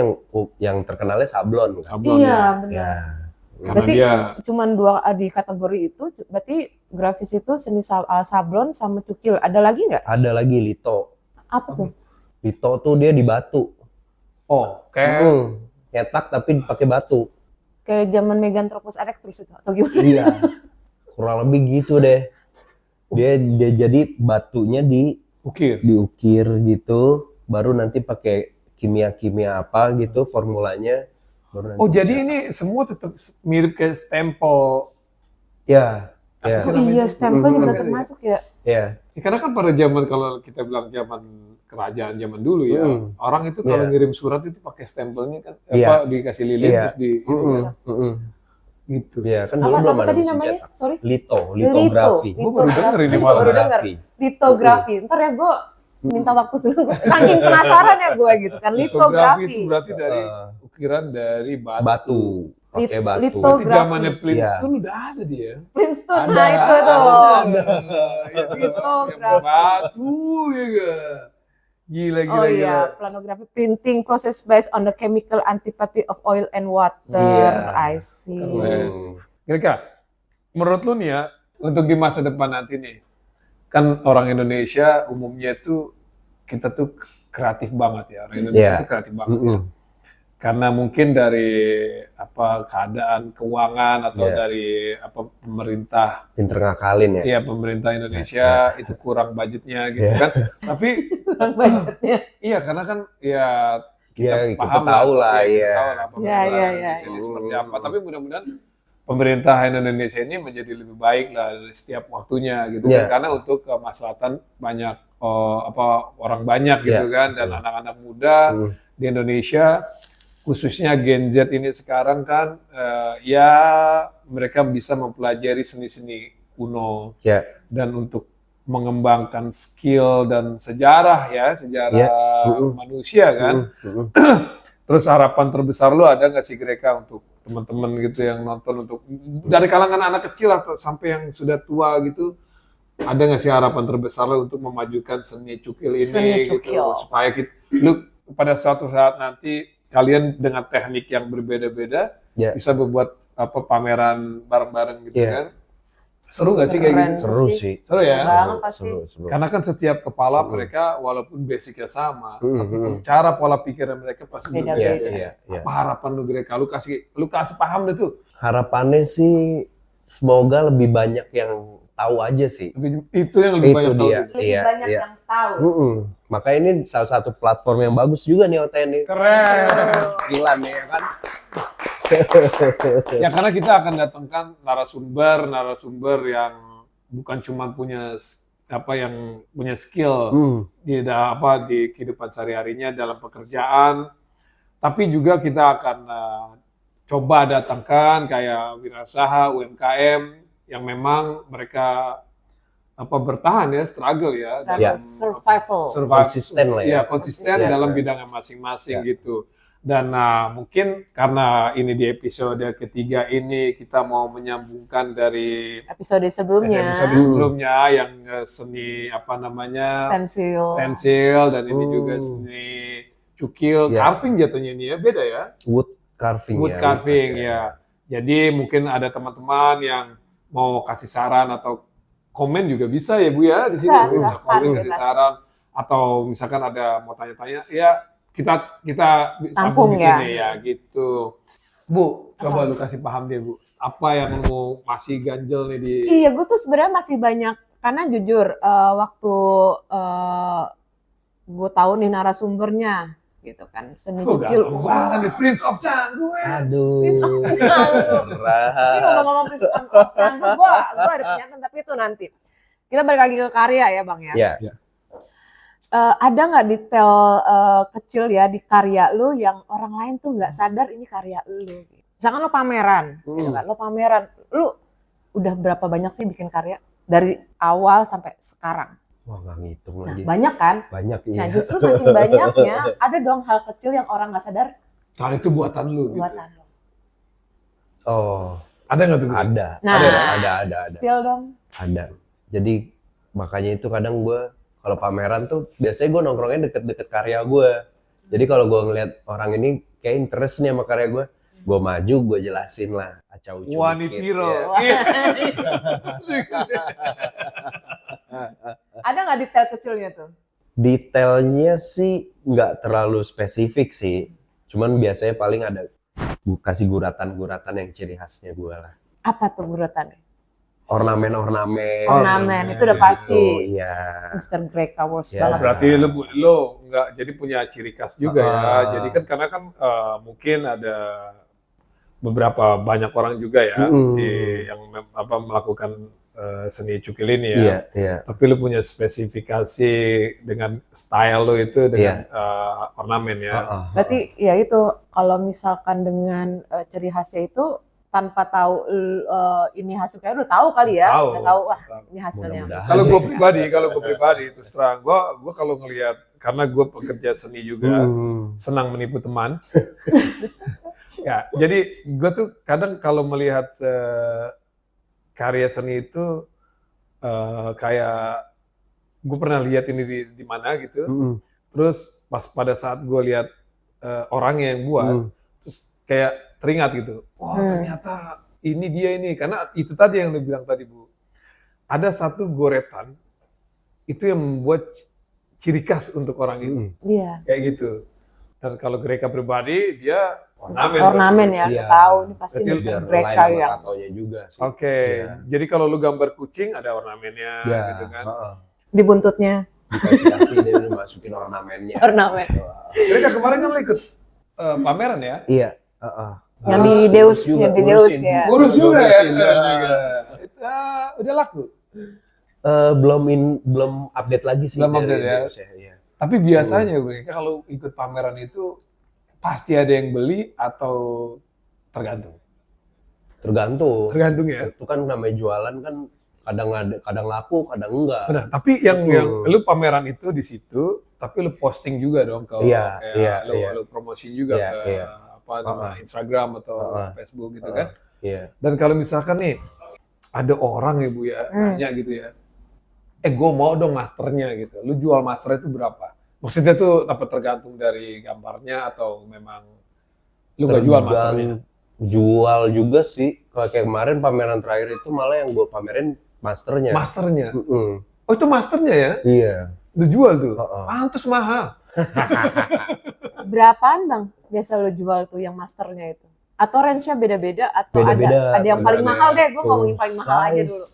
yang terkenalnya sablon kan. Sablon Iya, ya. benar. Ya. Karena Berarti dia cuman dua di kategori itu, berarti grafis itu seni sablon sama cukil. Ada lagi nggak? Ada lagi lito. Apa tuh? Lito tuh dia di batu. kayak Nyetak tapi pakai batu. Kayak zaman Meganthropus erectus itu atau gimana? Iya. Kurang lebih gitu deh. Dia jadi batunya Ukir. diukir gitu, baru nanti pakai kimia-kimia apa gitu formulanya, baru nanti Oh, jadi dicetak. ini semua tetap mirip kayak stempel. Ya, Apa ya, sih Oh namanya iya, itu? stempel juga Ya. termasuk ya. ya. Ya, karena kan pada zaman, kalau kita bilang zaman kerajaan zaman dulu ya, Mm. orang itu kalau Iya. ngirim surat itu pakai stempelnya kan, Iya. dikasih lilin Iya. terus di itu Mm-mm, kan, mm-mm. gitu. Ya, kan dulu Apa belum apa ada tadi mesin namanya? cetak. Sorry. Litografi. Gua baru denger ini Litografi. malah. Baru denger. Litografi. Ntar ya gue minta waktu sebentar. Saking penasaran ya gue gitu kan. Litografi Litografi. itu berarti dari Uh, ukiran dari batu. Batu, pakai batu. Lito- Berarti Litografi. zamannya Flintstone udah ada dia. Flintstone. Ada, Nah itu tuh. ada. Litografi. Batu ya gak? Gila, Oh gila, iya, gila. planografi printing process based on the chemical antipathy of oil and water. Iya. I see. Keren. Kira-kira, menurut lu nih ya, untuk di masa depan nanti nih, kan orang Indonesia umumnya tuh, kita tuh kreatif banget ya, orang Indonesia Iya. tuh kreatif banget ya. Mm-mm. Karena mungkin dari keadaan keuangan atau Iya. dari pemerintah, Pinter ngakalin ya. ya pemerintah Indonesia itu kurang budgetnya gitu kan. Tapi Kurang budgetnya. iya, karena kan ya Iya, kita paham tahu lah, kita iya. tahu lah pemerintahan Iya, iya, Indonesia iya. ini seperti apa. Tapi mudah-mudahan pemerintah Indonesia ini menjadi lebih baik lah dari setiap waktunya gitu Iya. kan. Karena untuk kemaslahatan banyak orang banyak gitu Iya. kan, dan anak-anak muda Hmm. di Indonesia, khususnya Gen Z ini sekarang kan ya mereka bisa mempelajari seni-seni kuno Ya. dan untuk mengembangkan skill dan sejarah manusia kan. Mm-mm. Terus harapan terbesar lu ada nggak sih Greka untuk teman-teman gitu yang nonton, untuk dari kalangan anak kecil atau sampai yang sudah tua gitu, ada nggak sih harapan terbesar lu untuk memajukan seni cukil ini Seni gitu, cukil. supaya lu pada suatu saat nanti kalian dengan teknik yang berbeda-beda Ya. bisa membuat pameran bareng-bareng gitu Iya. kan? Seru nggak sih kayak Keren. gitu? Seru sih. sih. Seru ya? Banget pasti. Seru. Karena kan setiap kepala Hmm. mereka walaupun basicnya sama, Hmm, tapi hmm. cara pola pikiran mereka pasti Beda-beda. berbeda. Iya, iya. Apa harapan lu Greka? Lu kasih paham deh tuh. Harapannya sih semoga lebih banyak yang tahu aja sih. Itu yang lebih Itu banyak tahu. dia. Lebih Iya, banyak iya. yang tahu. Mm-mm. Makanya ini salah satu platform yang bagus juga nih OTN ini. Keren. Gila nih ya kan. Ya karena kita akan datangkan narasumber yang bukan cuma punya yang punya skill Hmm. di kehidupan sehari-harinya dalam pekerjaan, tapi juga kita akan coba datangkan kayak wirausaha UMKM yang memang mereka bertahan ya, struggle ya, Struggle, Ya. survival. Konsisten lah ya. Iya, konsisten Konsisten. dalam bidangnya masing-masing Ya. gitu. Dan mungkin karena ini di episode ketiga ini kita mau menyambungkan dari Episode sebelumnya. episode sebelumnya yang seni Stensil. dan ini juga seni cukil, Ya. carving jatuhnya ini ya, beda ya. Wood carving Wood ya. carving ya. Jadi mungkin ada teman-teman yang mau kasih saran atau komen juga bisa ya Bu ya di sini. Bisa, Bisa silakan, komen, kasih bebas. saran, atau misalkan ada mau tanya-tanya ya kita Tampung sambung di ya. sini ya gitu. Bu, coba lu kasih paham deh Bu. Apa yang lu masih ganjel nih di Iya, gue tuh sebenarnya masih banyak, karena jujur waktu gue tahu nih narasumbernya gitu kan, seni Kok cukil. ganteng banget nih, Prince of Canggu ya. Aduh. Prince of Canggu. Ini Berat. ngomong-ngomong Prince of Canggu, gue ada pernyataan, tapi itu nanti. Kita balik lagi ke karya ya Bang ya. Ya. Ada nggak detail kecil ya di karya lu yang orang lain tuh nggak sadar ini karya lu? Misalkan lo pameran, gitu kan? Lo pameran, lu udah berapa banyak sih bikin karya dari awal sampai sekarang? Wah, nggak ngitung Nah, lagi. banyak kan? Banyak Nah, iya. justru saking banyaknya, ada dong hal kecil yang orang nggak sadar Kalau itu buatan lu gitu. buatan lo. Oh, Ada nggak tuh? Bu? ada. Nah, Ada. Spill dong. Ada. Jadi makanya itu kadang gue kalau pameran tuh biasanya gue nongkrongnya deket-deket karya gue. Jadi kalau gue ngeliat orang ini kayak interest nih sama karya gue maju, gue jelasin lah. Acau ucu Wani dikit, Piro. ya. Ada nggak detail kecilnya tuh? Detailnya sih nggak terlalu spesifik sih. Cuman biasanya paling ada kasih guratan-guratan yang ciri khasnya gue lah. Apa tuh gurutannya? ornamen. Ornamen, itu udah pasti. Gitu, iya. Mr. Greca Wars Ya. banget. Berarti lu nggak jadi punya ciri khas juga ya. Ah. Jadi kan karena kan mungkin ada banyak orang juga ya yang melakukan seni cukil ini ya. Iya, iya. Tapi lu punya spesifikasi dengan style lu itu dengan ornamen ya. Berarti ya itu kalau misalkan dengan ciri khasnya itu tanpa tahu ini hasilnya udah tahu kali ya, Tahu. udah tahu wah ini hasilnya. Mudah-mudahan. Kalau gue pribadi terus terang, gue kalau ngelihat karena gue pekerja seni juga, senang menipu teman. Ya, jadi gue tuh kadang kalau melihat karya seni itu kayak gue pernah lihat ini di mana gitu. Terus pas pada saat gue lihat orangnya yang buat, terus kayak teringat gitu. Wah, ternyata ini dia ini. Karena itu tadi yang lu bilang tadi, Bu. Ada satu goretan itu yang membuat ciri khas untuk orang ini. Iya. Kayak gitu. Dan kalau Greca pribadi, dia ornamen. Ornamen ya, Iya. udah tahu ini pasti Berarti Mr. Biar Greca lain sama ya. tatonya juga sih. Oke, jadi kalau lu gambar kucing ada ornamennya Ya, gitu kan. Di buntutnya Dikasih dia udah masukin ornamennya. ornamen. Greca kemarin kan lu ikut pameran ya? Iya. Yang di Deus, yang di Deus ya. Ngurus juga ya? Ngurusin, Keren juga. Udah laku? Belum update lagi sih. Belum dari update ya? Deus iya. Tapi biasanya Greca kalau ikut pameran itu pasti ada yang beli atau tergantung? Tergantung. Tergantung ya? Itu kan namanya jualan kan kadang laku, kadang enggak. Benar, tapi yang lu pameran itu di situ, tapi lu posting juga dong ke lu promosiin juga ke Instagram atau Facebook gitu kan. Iya. Dan kalau misalkan nih ada orang ya Bu ya, nanya gitu ya. Gue mau dong masternya gitu. Lu jual master itu berapa? Maksudnya tuh apa tergantung dari gambarnya atau memang lu nggak jual masternya? Jual juga sih. Kalau kayak kemarin pameran terakhir itu malah yang gue pamerin masternya. Masternya? Oh itu masternya ya? Iya. Lu jual tuh? Pantes mahal. Berapaan Bang biasa lo jual tuh yang masternya itu? Atau range-nya beda-beda atau Beda-beda, ada yang paling mahal deh, gue ngomongin paling mahal aja dulu.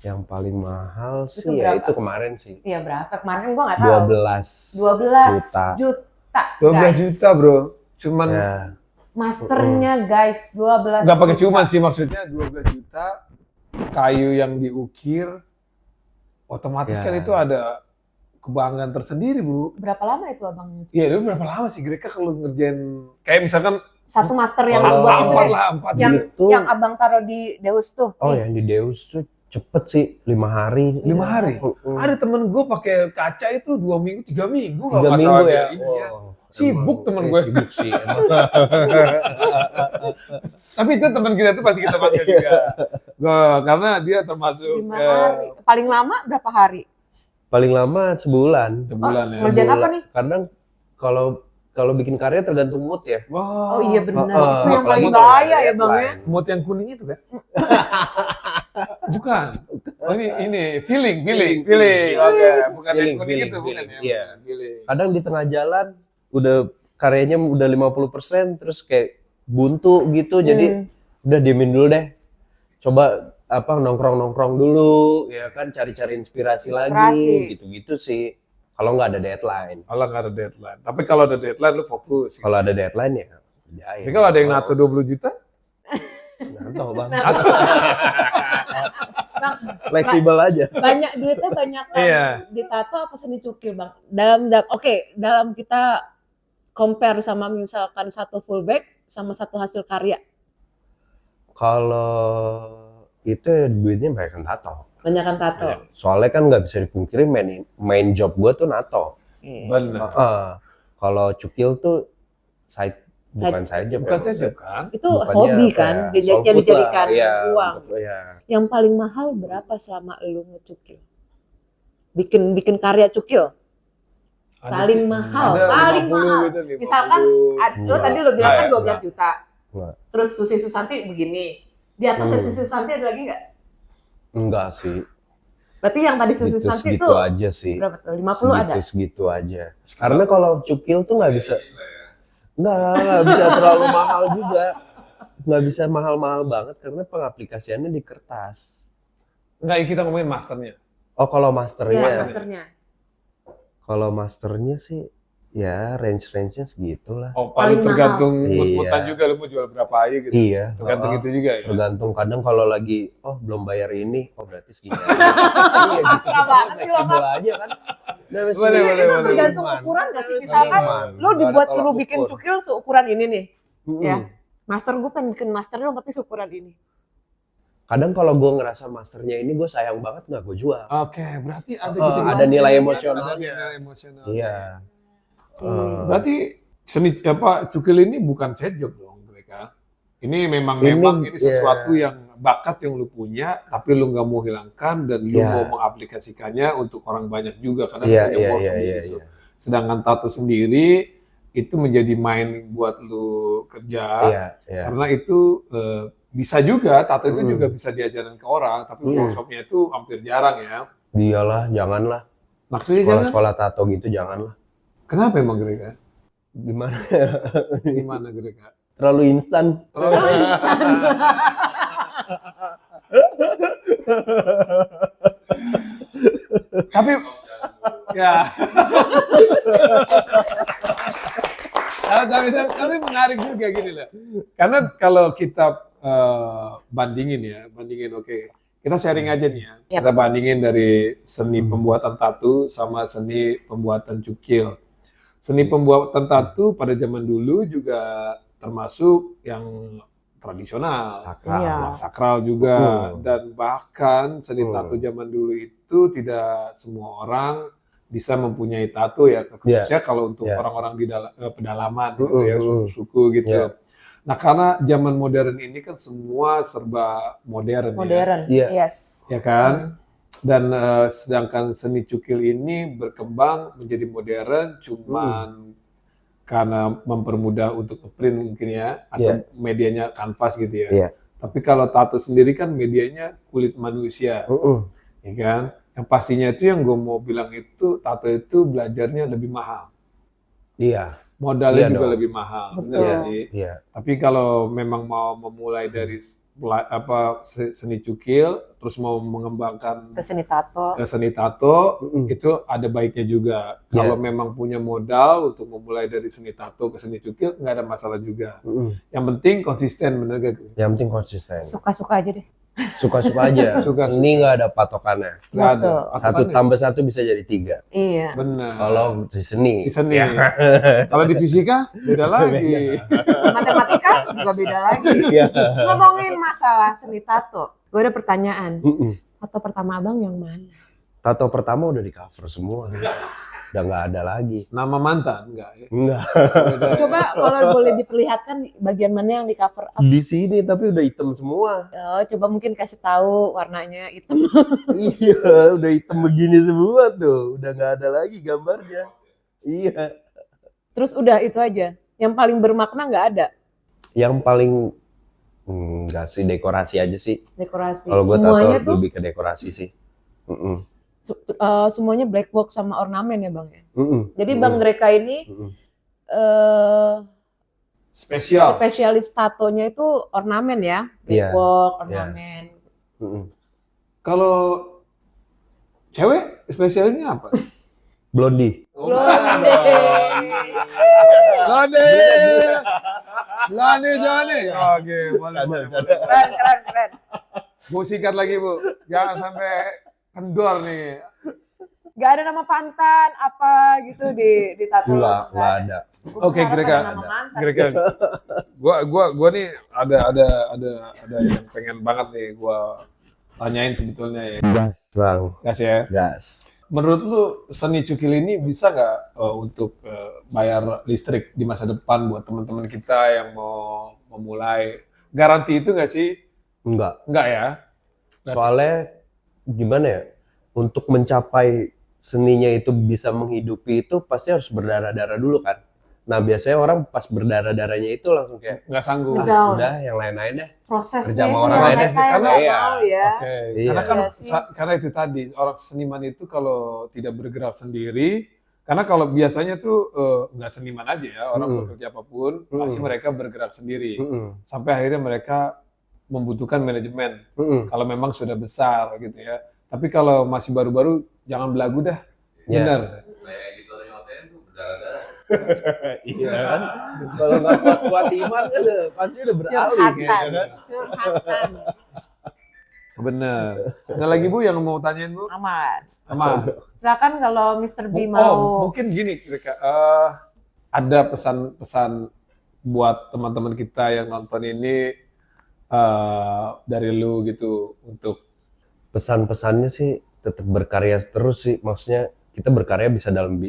Yang paling mahal Itu sih ya berapa? itu kemarin sih. Iya berapa? Kemarin gue nggak tahu. 12 12 juta. 12 guys. juta bro. Cuman Ya. Masternya guys 12 nggak pakai juta. cuman sih, maksudnya 12 juta kayu yang diukir otomatis kan itu ada kebanggaan tersendiri Bu. Berapa lama itu abang? Iya, lu berapa lama sih Greca kalau ngerjain kayak misalkan Satu master yang Kalau buat itu deh. empat Yang gitu. yang abang taruh di Deus tuh. Oh Nih. yang di Deus tuh cepet sih 5 hari. 5 hari. Ada temen gue pakai kaca itu 2 minggu, 3 minggu kalau 3 nggak minggu salah ya. dia. Iya. Wow. Sibuk temen gue. Sibuk sih emang. Tapi itu teman kita tuh pasti kita panggil juga. Karena dia termasuk 5 hari. Paling lama berapa hari? Paling lama sebulan. sebulan ya. Ngerjain apa nih? Kadang kalau bikin karya tergantung mood ya. Wah. Oh iya benar. Oh, Itu yang apalagi paling kalau bahaya ada ya bang ya. deadline. Mood yang kuning itu kan? Bukan. Oh ini feeling. Oke, bukan yang kuning itu bukan ya. Iya. Bukan, feeling. Kadang di tengah jalan udah karyanya udah 50% terus kayak buntu gitu jadi udah diemin dulu deh. Coba nongkrong dulu ya kan cari-cari inspirasi lagi gitu-gitu sih. Kalau nggak ada deadline. Kalau nggak ada deadline. Tapi kalau ada deadline lu fokus. Kalau ada deadline ya kerjain. Tapi kalau ada yang nato 20 juta? Nantau bang. Bang, Fleksibel aja. banyak duitnya banyak kan Iya. ditato apa seni cukil bang? Dalam kita compare sama misalkan satu full bag sama satu hasil karya. Kalau itu ya duitnya banyak tato. Banyakan tato. Soalnya kan nggak bisa dipungkiri main job gue tuh nato. Benar. Kalau cukil tuh bukan side job. Bukan ya, saja kan? Itu bukannya hobi apa kan, ya, soul jadi food dijadikan lah, iya, uang. iya. Yang paling mahal berapa selama lu ngecukil? Bikin karya cukil? Paling mahal, paling 50 mahal. gitu, 50. Misalkan lo tadi lo bilang kan 12 juta. Enggak. Terus Susi Susanti begini. Di atasnya Susi Susanti ada lagi nggak? Enggak sih. Berarti yang tadi Susi Susanti Segitu itu aja sih. berapa tuh? 50 ada? Segitu aja. Karena kalau cukil tuh nggak bisa terlalu mahal juga. nggak bisa mahal-mahal banget karena pengaplikasiannya di kertas. Enggak, kita ngomongin masternya. Oh, kalau Iya, masternya, masternya. kalau masternya sih ya range-nya segitulah. Oh, Paling paling tergantung mahal. mut-mutan Iya. juga lu mau jual berapa aja gitu. Iya, Tergantung oh, itu juga ya. tergantung kadang kalau lagi belum bayar ini, berarti segini aja. Iya gitu, Mesra kita banget sih, fleksibel aja kan. Nah, Boleh, Itu boleh. tergantung ukuran gak sih? Misalkan Seniman. lu dibuat Nggak ada suruh tolak bikin ukur. cukil seukuran ini nih. Mm-mm. Ya. Master gue pengen bikin master dong tapi seukuran ini. Kadang kalau gue ngerasa masternya ini gue sayang banget nggak gue jual. Oke, berarti ada Oh, gitu. ada nilai emosionalnya. Ada nilai emosional. Iya. Berarti cukil ini bukan side job dong mereka. Ini memang ini iya. sesuatu yang bakat yang lu punya, tapi lu nggak mau hilangkan dan lu Iya. mau mengaplikasikannya untuk orang banyak juga karena Iya, punya iya, workshop iya, di iya, situ. iya. Sedangkan tato sendiri itu menjadi mining buat lu kerja. Iya, iya. Karena itu bisa juga, tato itu juga bisa diajarin ke orang, tapi workshopnya itu hampir jarang ya. Dialah, janganlah. Maksudnya jangan? Sekolah-sekolah tato gitu janganlah. Kenapa emang Grega? Gimana? Gimana Grega? Terlalu instan. Tapi ya. tapi menarik juga gini lah. Karena kalau kita bandingin oke. Kita sharing aja nih ya. Yap. Kita bandingin dari seni pembuatan tato sama seni pembuatan cukil. Seni pembuatan tato pada zaman dulu juga termasuk yang tradisional, Sakral. Iya. sakral juga, dan bahkan seni Hmm. tato zaman dulu itu tidak semua orang bisa mempunyai tato ya, khususnya kalau untuk Yeah. orang-orang di pedalaman gitu ya, suku-suku gitu. Yeah. Nah, karena zaman modern ini kan semua serba modern, ya, Modern. Iya. Yes. ya kan? Dan sedangkan seni cukil ini berkembang menjadi modern cuman karena mempermudah untuk print mungkin ya, atau medianya kanvas gitu ya. Iya. Tapi kalau tato sendiri kan medianya kulit manusia, ya kan? Yang pastinya itu yang gue mau bilang itu tato itu belajarnya lebih mahal, Iya. modalnya Iya juga dong. lebih mahal, Betul. bener nggak sih? Iya. Tapi kalau memang mau memulai dari seni cukil, terus mau mengembangkan Ke seni tato. ke seni tato, itu ada baiknya juga. Kalau memang punya modal untuk memulai dari seni tato ke seni cukil, nggak ada masalah juga. Yang penting konsisten, bener gak? Yang penting konsisten. Suka-suka aja deh. Suka-suka aja. Suka-suka. Seni nggak ada patokannya. Nggak ada. Betul. Satu Aturannya. tambah satu bisa jadi 3. Iya. Bener. Kalau di seni. Di seni. Ya. Kalau di fisika, beda lagi. Matematika juga beda lagi. Iya. Ngomongin masalah seni tato, gue ada pertanyaan. Mm-mm. Tato pertama abang yang mana? Tato pertama udah di cover semua. Udah nggak ada lagi. Nama mantan, enggak ya? Enggak. Beda. Coba kalau boleh diperlihatkan bagian mana yang di cover up. Di sini tapi udah hitam semua. Oh, coba mungkin kasih tahu warnanya hitam. Iya, udah hitam begini semua tuh. Udah nggak ada lagi gambarnya. Iya. Terus udah itu aja. Yang paling bermakna nggak ada Yang paling enggak sih, dekorasi aja sih. dekorasi. Kalau gue Semuanya tato tuh lebih ke dekorasi sih. semuanya black box sama ornamen ya bang ya. Jadi Mm-mm. Bang Greka ini Spesial. spesialis tatonya itu ornamen ya, black Iya. box, ornamen. Kalau cewek, spesialnya apa? Blondie. Blonde. Blonde, Johnny. Oke, boleh. Keren. Bu singkat lagi, Bu. Jangan sampai kendor nih. Gak ada nama pantan apa gitu di tato. Enggak ada. Gua Oke, berharap Greka. ada nama mantan. Kira-kira gua nih ada yang pengen banget nih gua tanyain sebetulnya ya. Gas, Bang. Gas ya. Gas. Menurut lu seni cukil ini bisa nggak untuk bayar listrik di masa depan buat teman-teman kita yang mau memulai? Garansi itu nggak sih? Enggak. Nggak ya? Soalnya gimana ya? Untuk mencapai seninya itu bisa menghidupi itu pasti harus berdarah-darah dulu kan. Nah biasanya orang pas berdarah-darahnya itu langsung kayak Nggak sanggup. Udah. udah yang lain-lain deh. Prosesnya Kerja sama itu orang yang lain saya deh. nggak Karena iya. mau ya. Oke. Iya. Karena kan Iya sih. karena itu tadi orang seniman itu kalau tidak bergerak sendiri Karena kalau biasanya tuh nggak seniman aja ya, orang bekerja apapun, pasti mereka bergerak sendiri. Sampai akhirnya mereka membutuhkan manajemen. Kalau memang sudah besar gitu ya. Tapi kalau masih baru-baru, jangan belagu dah. Benar. Kayak editornya OTN tuh berdarah-darah. Iya kan? Kalau nggak kuat iman kan pasti udah beralih gitu kan. Curhatan. Bener. Ada lagi Bu yang mau tanyain Bu? Aman. Aman. Silakan kalau Mr. B Oh, mau. mungkin gini, ada pesan-pesan buat teman-teman kita yang nonton ini dari lu gitu untuk Pesan-pesannya sih tetap berkarya terus sih. Maksudnya kita berkarya bisa dalam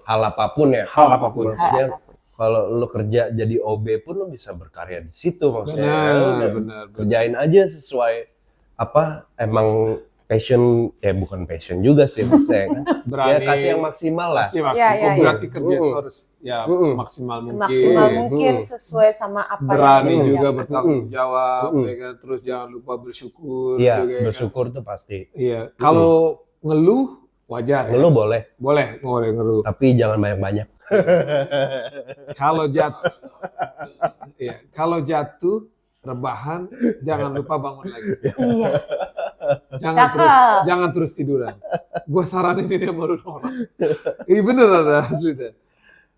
hal apapun ya. hal apapun. Maksudnya kalau lu kerja jadi OB pun lu bisa berkarya di situ maksudnya. Benar. Kerjain aja sesuai apa emang passion, bukan passion juga sih maksudnya kan. Berani. Ya kasih yang maksimal lah. Kasih maksimal. Ya, ya, Oh, berarti kerja itu harus ya semaksimal mungkin. Semaksimal mungkin sesuai sama apa Berani yang juga dikerjakan. bertanggung jawab, ya kan? Terus jangan lupa bersyukur. Iya, juga, ya kan? bersyukur tuh pasti. Iya. Kalau ngeluh wajar. Ngeluh Ya? boleh, Boleh ngeluh. tapi jangan banyak-banyak. Kalau jatuh, iya. Kalau jatuh rebahan, jangan lupa bangun lagi. Iya. Jangan terus tiduran. Gue saranin ini sama lu orang. Iya bener ada hasilnya.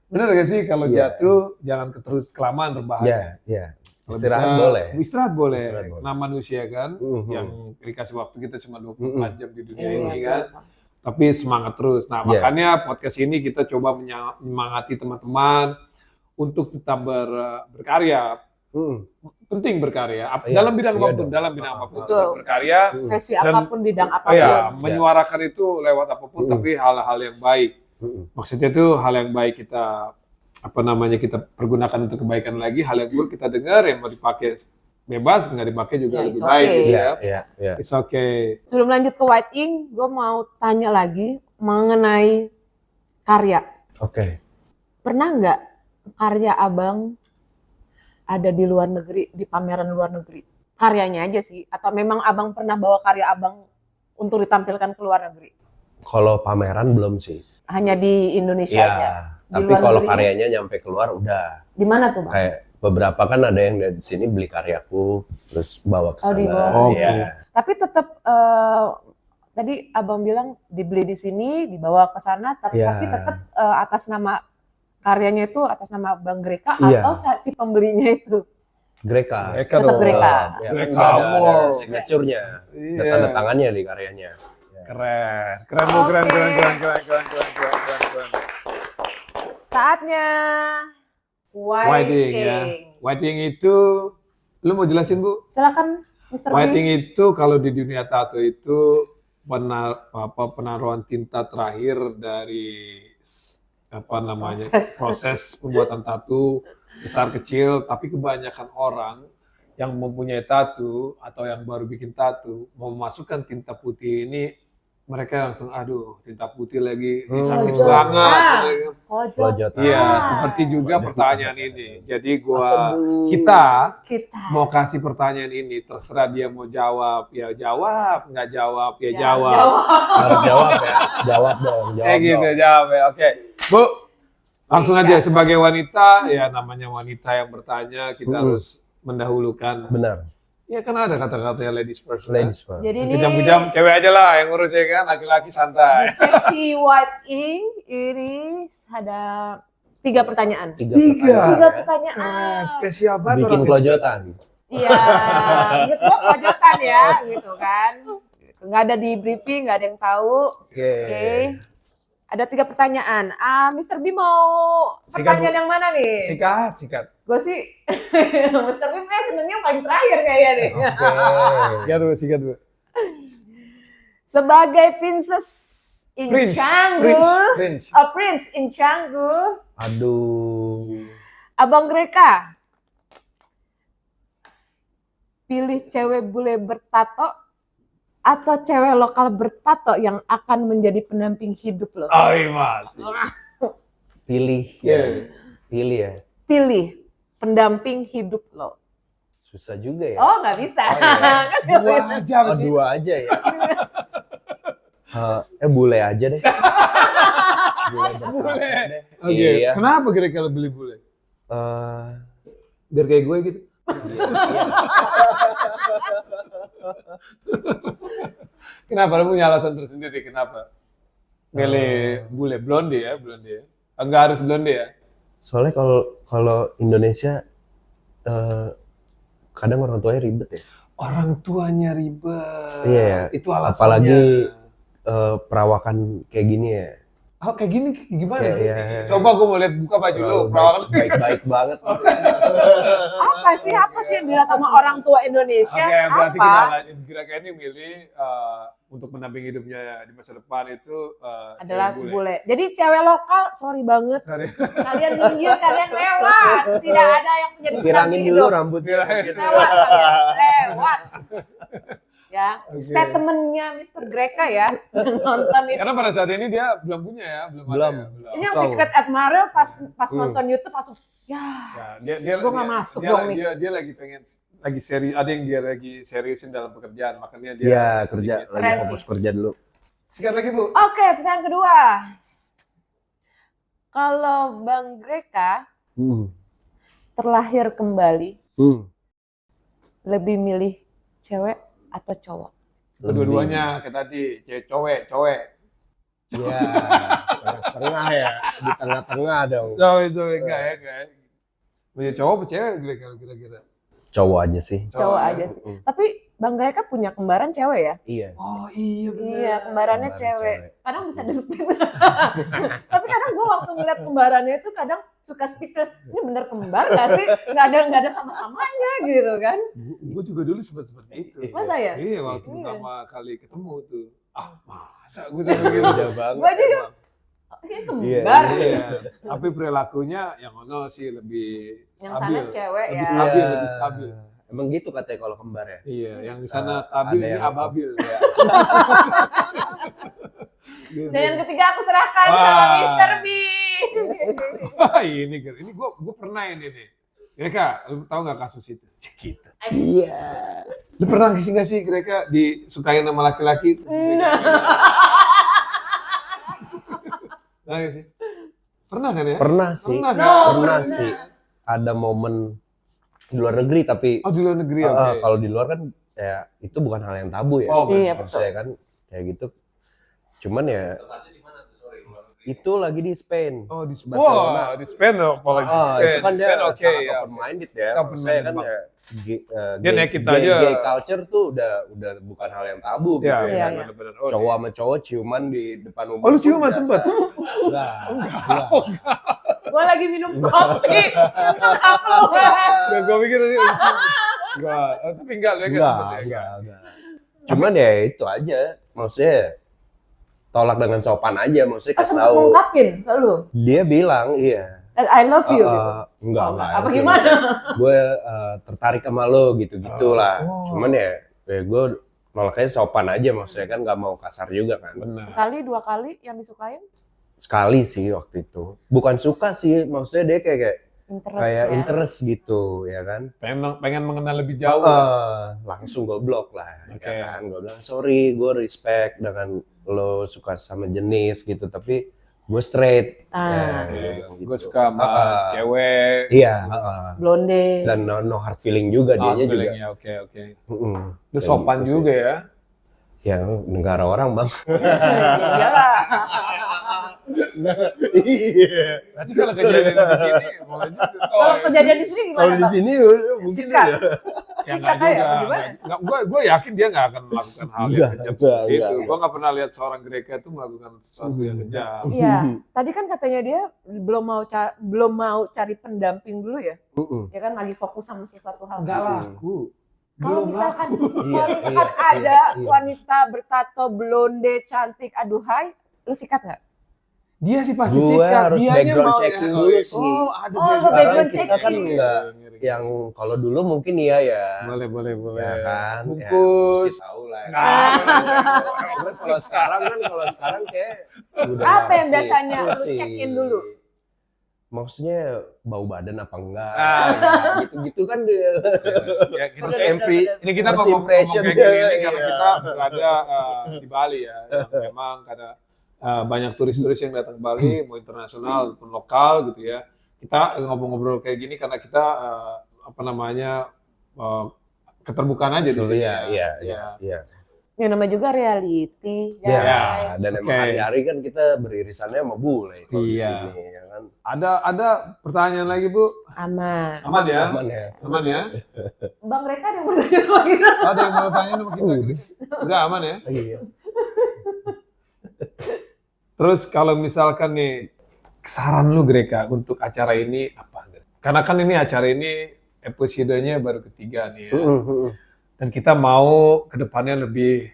Bener gak sih kalau jatuh jangan terus kelamaan rebahan. Ya. Kalau Istirahat bisa, boleh. Istirahat boleh. Istirahat boleh. Nah manusia kan yang dikasih waktu kita cuma 24 jam di dunia ini Iya. kan. Tapi semangat terus. Nah makanya podcast ini kita coba menyemangati teman-teman untuk tetap berkarya. Penting berkarya. Dalam bidang apapun, dalam bidang apapun. Tetap berkarya. Versi apapun, bidang apapun. Ya, menyuarakan itu lewat apapun, tapi hal-hal yang baik. Maksudnya itu hal yang baik kita kita pergunakan untuk kebaikan lagi, hal yang buruk kita dengar, yang mau dipakai bebas, nggak dipakai juga Ya, lebih it's baik okay. gitu ya. Iya. It's okay. Sebelum lanjut ke White Ink, gue mau tanya lagi mengenai karya. Oke. Pernah nggak karya abang ada di luar negeri, di pameran luar negeri? Karyanya aja sih, atau memang abang pernah bawa karya abang untuk ditampilkan ke luar negeri? Kalau pameran belum sih. Hanya di Indonesia Iya. aja? Di Tapi luar kalau negeri? karyanya nyampe keluar udah. Di mana tuh, Bang? Kayak beberapa kan ada yang dari sini beli karyaku terus bawa ke sana. dibawa. Iya. Tapi tetap tadi abang bilang dibeli di sini, dibawa ke sana, tapi Iya. tetap atas nama karyanya itu atas nama Bang Greka Iya. atau si pembelinya itu? Greka. Mereka Tetap dong. Greka. Ya, Greka kan ada Mall. signaturnya. Ada Iya. tanda tangannya di karyanya. Keren Bu, keren. Saatnya Whiting ya. Whiting. Whiting itu, lu mau jelasin Bu? Silakan Mr. Whiting B. itu kalau di dunia tato itu penaruhan tinta terakhir dari proses pembuatan tato besar kecil, tapi kebanyakan orang yang mempunyai tato atau yang baru bikin tato mau memasukkan tinta putih ini, mereka langsung aduh tinta putih lagi ini sakit Pojok. banget. Pojok. Pojok. Iya, Ah. seperti juga pertanyaan ini. Jadi Kita. mau kasih pertanyaan ini, terserah dia mau jawab, ya jawab, nggak jawab, ya Ya, jawab. Harus jawab ya. Jawab dong. Jawab Gitu, dong. jawab ya. Oke, Bu, langsung aja Sikat. sebagai wanita, ya namanya wanita yang bertanya, kita harus mendahulukan. Benar. Ya kan ada kata-katanya ladies first. Ladies first. Jadi ini Kejam-kejam, cewek aja lah yang ngurus ya kan, laki-laki di santai. sesi White Ink ini ada 3 pertanyaan. Tiga. Pertanyaan. Spesial banget. Bikin orang kelojotan. Iya, menurut gua pojokan ya, gitu kan. Nggak ada di briefing, nggak ada yang tahu. Oke. Ada 3 pertanyaan. Mr. B mau Sikat, pertanyaan Bu. yang mana nih? Sikat. Gue sih, Mr. B kayak senengnya yang paling terakhir kayaknya nih. Sikat, Bu. Sebagai princess in Prince. Canggu, Prince. Prince in Canggu, Aduh. Abang Greka, pilih cewek bule bertato atau cewek lokal bertato yang akan menjadi pendamping hidup lo? Ay, mati. Pilih Iya. ya. Pilih ya. Pilih pendamping hidup lo. Susah juga ya. Oh, nggak bisa. Kan nggak Dua bisa. aja Oh, sih. dua aja ya. Bule aja deh. Bule. deh. Oke, Iya. kenapa kira-kira beli bule? Eh, Biar kayak gue gitu. Kenapa? Lu punya alasan tersendiri kenapa? Milih bule blonde ya, blonde ya. Enggak harus blonde ya. soalnya kalau Indonesia kadang orang tuanya ribet ya. Orang tuanya ribet. Iya. Itu alasannya. Apalagi perawakan kayak gini ya. Oh, kayak gini gimana Kayak, sih? ya. Coba gue mau lihat buka baju lu, Terlalu perawakan. baik-baik banget. Apa sih yang dilihat sama orang tua Indonesia? Oke, berarti Apa? kira-kira ini milih untuk mendampingi hidupnya di masa depan itu Adalah cewek bule. Jadi cewek lokal, sorry banget. Sorry. Kalian minggir, kalian lewat. Tidak ada yang menjadi Tirangin pendamping dulu hidup. rambutnya. Lewat kalian, lewat. Ya, Oke. statementnya Mr. Greka ya, yang nonton itu. Karena pada saat ini dia belum punya ya, belum. Belum. Ada ya, Ini yang Kosong. Secret Admirer pas nonton YouTube langsung, ya Ya, dia Gua nggak masuk dia, dong nih. dia lagi pengen lagi serius, ada yang dia lagi seriusin dalam pekerjaan, makanya dia Iya, kerja sedikit- lagi Keren fokus kerja dulu. Sikat lagi, Bu. Oke, pertanyaan kedua. Kalau Bang Greka terlahir kembali, lebih milih cewek atau cowok? Kedua-duanya kayak tadi, cewek, cowok. Iya, setengah ya, di tengah-tengah dong. Cowok enggak ya, enggak. Punya cowok apa cewek kira-kira? Cowok aja sih. Cowok ya? aja sih. Tapi Bang Greka punya kembaran cewek ya? Iya. Oh iya benar. Iya, kembarannya Kembaran cewek. cewek. Kadang bisa disepit. Tapi kadang gue waktu ngeliat kembarannya itu kadang suka speechless. Ini bener kembar gak sih? Nggak ada sama-samanya gitu kan? Gue juga dulu seperti itu. Masa ya? Iya, waktu Iya. pertama kali ketemu tuh. Masa gue sampai gitu. Udah banget. Gue aja emang. ini kembar. Iya. Tapi perilakunya yang ono sih lebih Yang stabil. sana cewek Lebih ya. stabil, Iya. lebih stabil. Emang gitu katanya kalau kembar ya? Iya, yang di sana stabil, ada ini yang- ababil. Iya. Gitu. Dan yang ketiga aku serahkan Wah. sama Mr. B. Wah, ini gue pernah ini nih. Mereka, lu tahu nggak kasus itu? Cek gitu. Iya. Lu pernah nggak sih mereka disukain sama laki-laki? Pernah nggak sih? Pernah kan ya? Pernah sih. Pernah kan? No, Pernah pernah. sih. Ada momen di luar negeri tapi Oh, di luar negeri, oke. kalau di luar kan ya itu bukan hal yang tabu ya. Oh, Iya, Maksudnya kan kayak gitu. Cuman ya Tempatnya di mana tuh? Sorry, luar negeri. itu lagi di Spain. Oh, di Barcelona. Wah, di Spain apalagi di Spain. itu kan Di dia Spain, oke sangat ya. open minded ya. Open Saya kan minded ya Dia naik kita gay, aja. gay culture tuh udah bukan hal yang tabu gitu Iya, ya. Iya, kan. iya. benar-benar. Oh, Cowok sama cowok ciuman di depan umum. Oh, lu tuh ciuman biasa. sempet? Enggak. Gue lagi minum kopi. Untung aku. Gue pikir tadi enggak, tapi enggak, lu enggak sempet ya? Enggak. Cuman ya itu aja. Maksudnya tolak dengan sopan aja. Maksudnya kasih Sempet tahu. ngungkapin ke lu. Dia bilang iya. I love you gitu. Enggak, Oh, enggak. apa gimana? Gue tertarik sama lo gitu-gitu lah. Oh. Cuman ya gue nolaknya sopan aja. Maksudnya kan nggak mau kasar juga kan. Benar. Sekali, dua kali yang disukain? Sekali sih waktu itu. Bukan suka sih. Maksudnya dia kayak Interest kayak ya. interest gitu ya kan. Pengen mengenal lebih jauh. Langsung gue blok lah. Oke. Ya kan? Gue bilang sorry, gue respect dengan lo suka sama jenis gitu. Tapi gue straight. Ah. Ya, gitu. Gue suka sama cewek. Iya. Blonde. Dan no hard feeling juga dianya juga. feelingnya, oke. Mm-mm. Lu Kayak sopan gitu sih. juga ya. Ya negara orang bang. Iyalah. Iya. Nanti kalau kejadian di sini, boleh juga. Kalau kejadian di sini gimana, Kalau di Bang? sini mungkin Sikat. ya. Ya Sikat enggak aja, juga. apa gimana? Gue yakin dia nggak akan melakukan hal yang Enggak, kejam enggak, seperti itu. enggak. Gue nggak pernah lihat seorang Greka itu melakukan sesuatu yang kejam. Iya, tadi kan katanya dia belum mau cari pendamping dulu ya. Ya kan lagi fokus sama sesuatu hal. Nggak laku. Kalau Belum misalkan, laku. Iya, ada iya. wanita bertato blonde cantik aduhai, lu sikat nggak? Dia sih pasti Gue sikat. harus Dianya background mau checking ya. dulu sih. Oh, ada Oh, background background checking. kita kan checking. enggak yang kalau dulu mungkin iya ya. Boleh. Ya kan. Bungkus. Ya, tahu lah. Nah. Cuman kalau sekarang kayak udah Apa yang sih. biasanya Terus lu sih, check-in dulu? Maksudnya bau badan apa enggak? Ah. Gitu-gitu kan dia. Ya, kita First Bener, MP, bener, ini kita first ngomong impression kayak gini dia, karena iya. kita berada di Bali ya, yang memang karena banyak turis-turis yang datang ke Bali, mau internasional maupun lokal gitu ya. Kita ngobrol-ngobrol kayak gini karena kita keterbukaan aja di sini. Iya. Yang namanya juga reality. Ya, guys. dan emang Oke. hari-hari kan kita beririsannya sama bule kalau di Iya. sini, ya kan. Ada pertanyaan lagi, Bu? Aman. Aman ya? Aman ya. Aman ya? Bang Reka ada yang mau tanya lagi? Ada yang mau tanya sama kita? Udah aman ya? Iya. Terus kalau misalkan nih, saran lu Greka untuk acara ini apa? Karena kan ini acara ini episodenya baru ketiga nih ya. Dan kita mau kedepannya lebih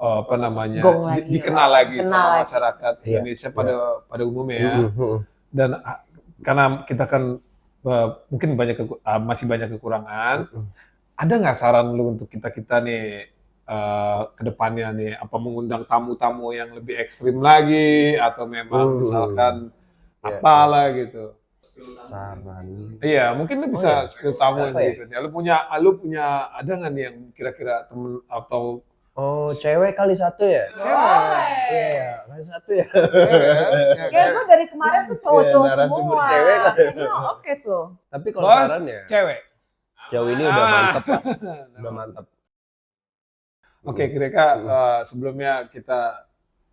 Gong lagi. dikenal lagi Kenal sama lagi. masyarakat Iya, Indonesia pada umumnya ya. Mm-hmm. Dan karena kita kan mungkin masih banyak kekurangan. Ada nggak saran lu untuk kita nih kedepannya nih, apa mengundang tamu-tamu yang lebih ekstrim lagi atau memang misalkan apalah gitu? Saran. Iya, mungkin lu bisa spill tamu Siapa ya? sedikit ya. Lu punya ada nggak nih yang kira-kira temen atau Oh, cewek kali satu ya? Boleh. Iya, kali satu ya. Ya gue dari kemarin tuh cowok-cowok Iya, narasumber semua. cewek kan. Kayaknya oke tuh. Tapi kalau Bos, saran ya, cewek. sejauh ini udah Ah. mantep lah. Udah mantep. Oke, Greka, sebelumnya kita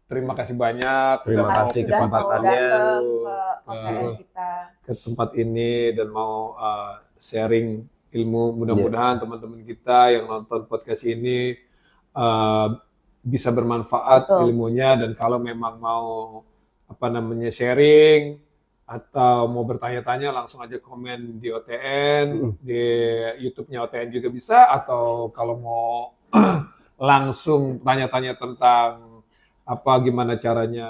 terima kasih banyak. Terima udah mau kasih Sudah mau kesempatannya. datang ke Ke- OTN kita. ke tempat ini dan mau sharing ilmu. Mudah-mudahan teman-teman kita yang nonton podcast ini bisa bermanfaat Betul. ilmunya, dan kalau memang mau sharing atau mau bertanya-tanya langsung aja komen di OTN, di YouTube-nya OTN juga bisa, atau kalau mau langsung tanya-tanya tentang gimana caranya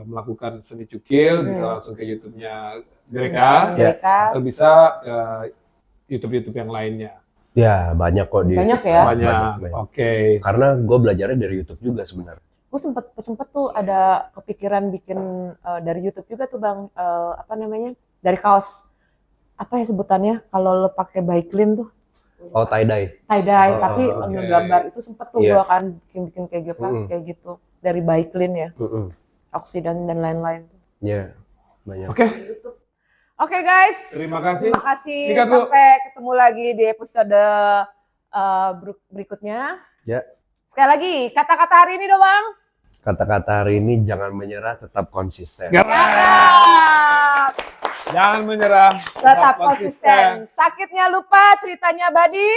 melakukan seni cukil, bisa langsung ke YouTube-nya Greka, Mereka atau bisa ke YouTube-YouTube yang lainnya. Ya, banyak kok di Banyak ya? Banyak. Oke. Karena gue belajarnya dari YouTube juga sebenarnya. gue sempet tuh ada kepikiran bikin dari YouTube juga tuh Bang, dari kaos apa ya sebutannya kalau lo pakai Baiklin tuh Oh, tie-dye. tie-dye, Oh, tapi oke. ngegambar itu sempet tuh Iya. gue kan bikin kayak gitu dari Baiklin ya, Mm-mm. oksidan dan lain-lain. Ya, banyak. Oke. Oke guys, Terima kasih. terima kasih. Sikat, Bu. Sampai ketemu lagi di episode berikutnya. Ya. Sekali lagi, kata-kata hari ini dong Bang. Kata-kata hari ini, jangan menyerah, tetap konsisten. Cakep. Jangan menyerah. Tetap konsisten. Sakitnya lupa, ceritanya badi.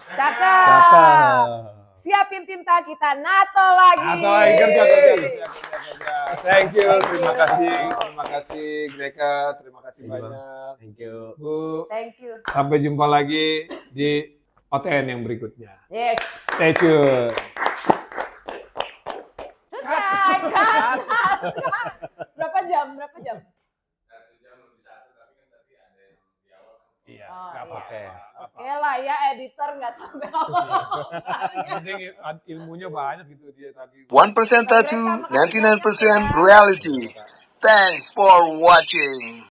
Cakep. Cakep. Siapin tinta kita nato lagi. Atau lagi kerja. Thank you. Terima kasih Greka. Terima kasih Iya, Bang. banyak. Thank you. Bu, Thank you. sampai jumpa lagi di OTN yang berikutnya. Yes. Stay tune. Selesai. Cut. Berapa jam? Iya, Oh, nggak apa-apa. Oke. Oke lah ya, editor nggak sampai awal. Yang penting ilmunya banyak gitu dia tadi. 1% tattoo, 99% reality. Thanks for watching.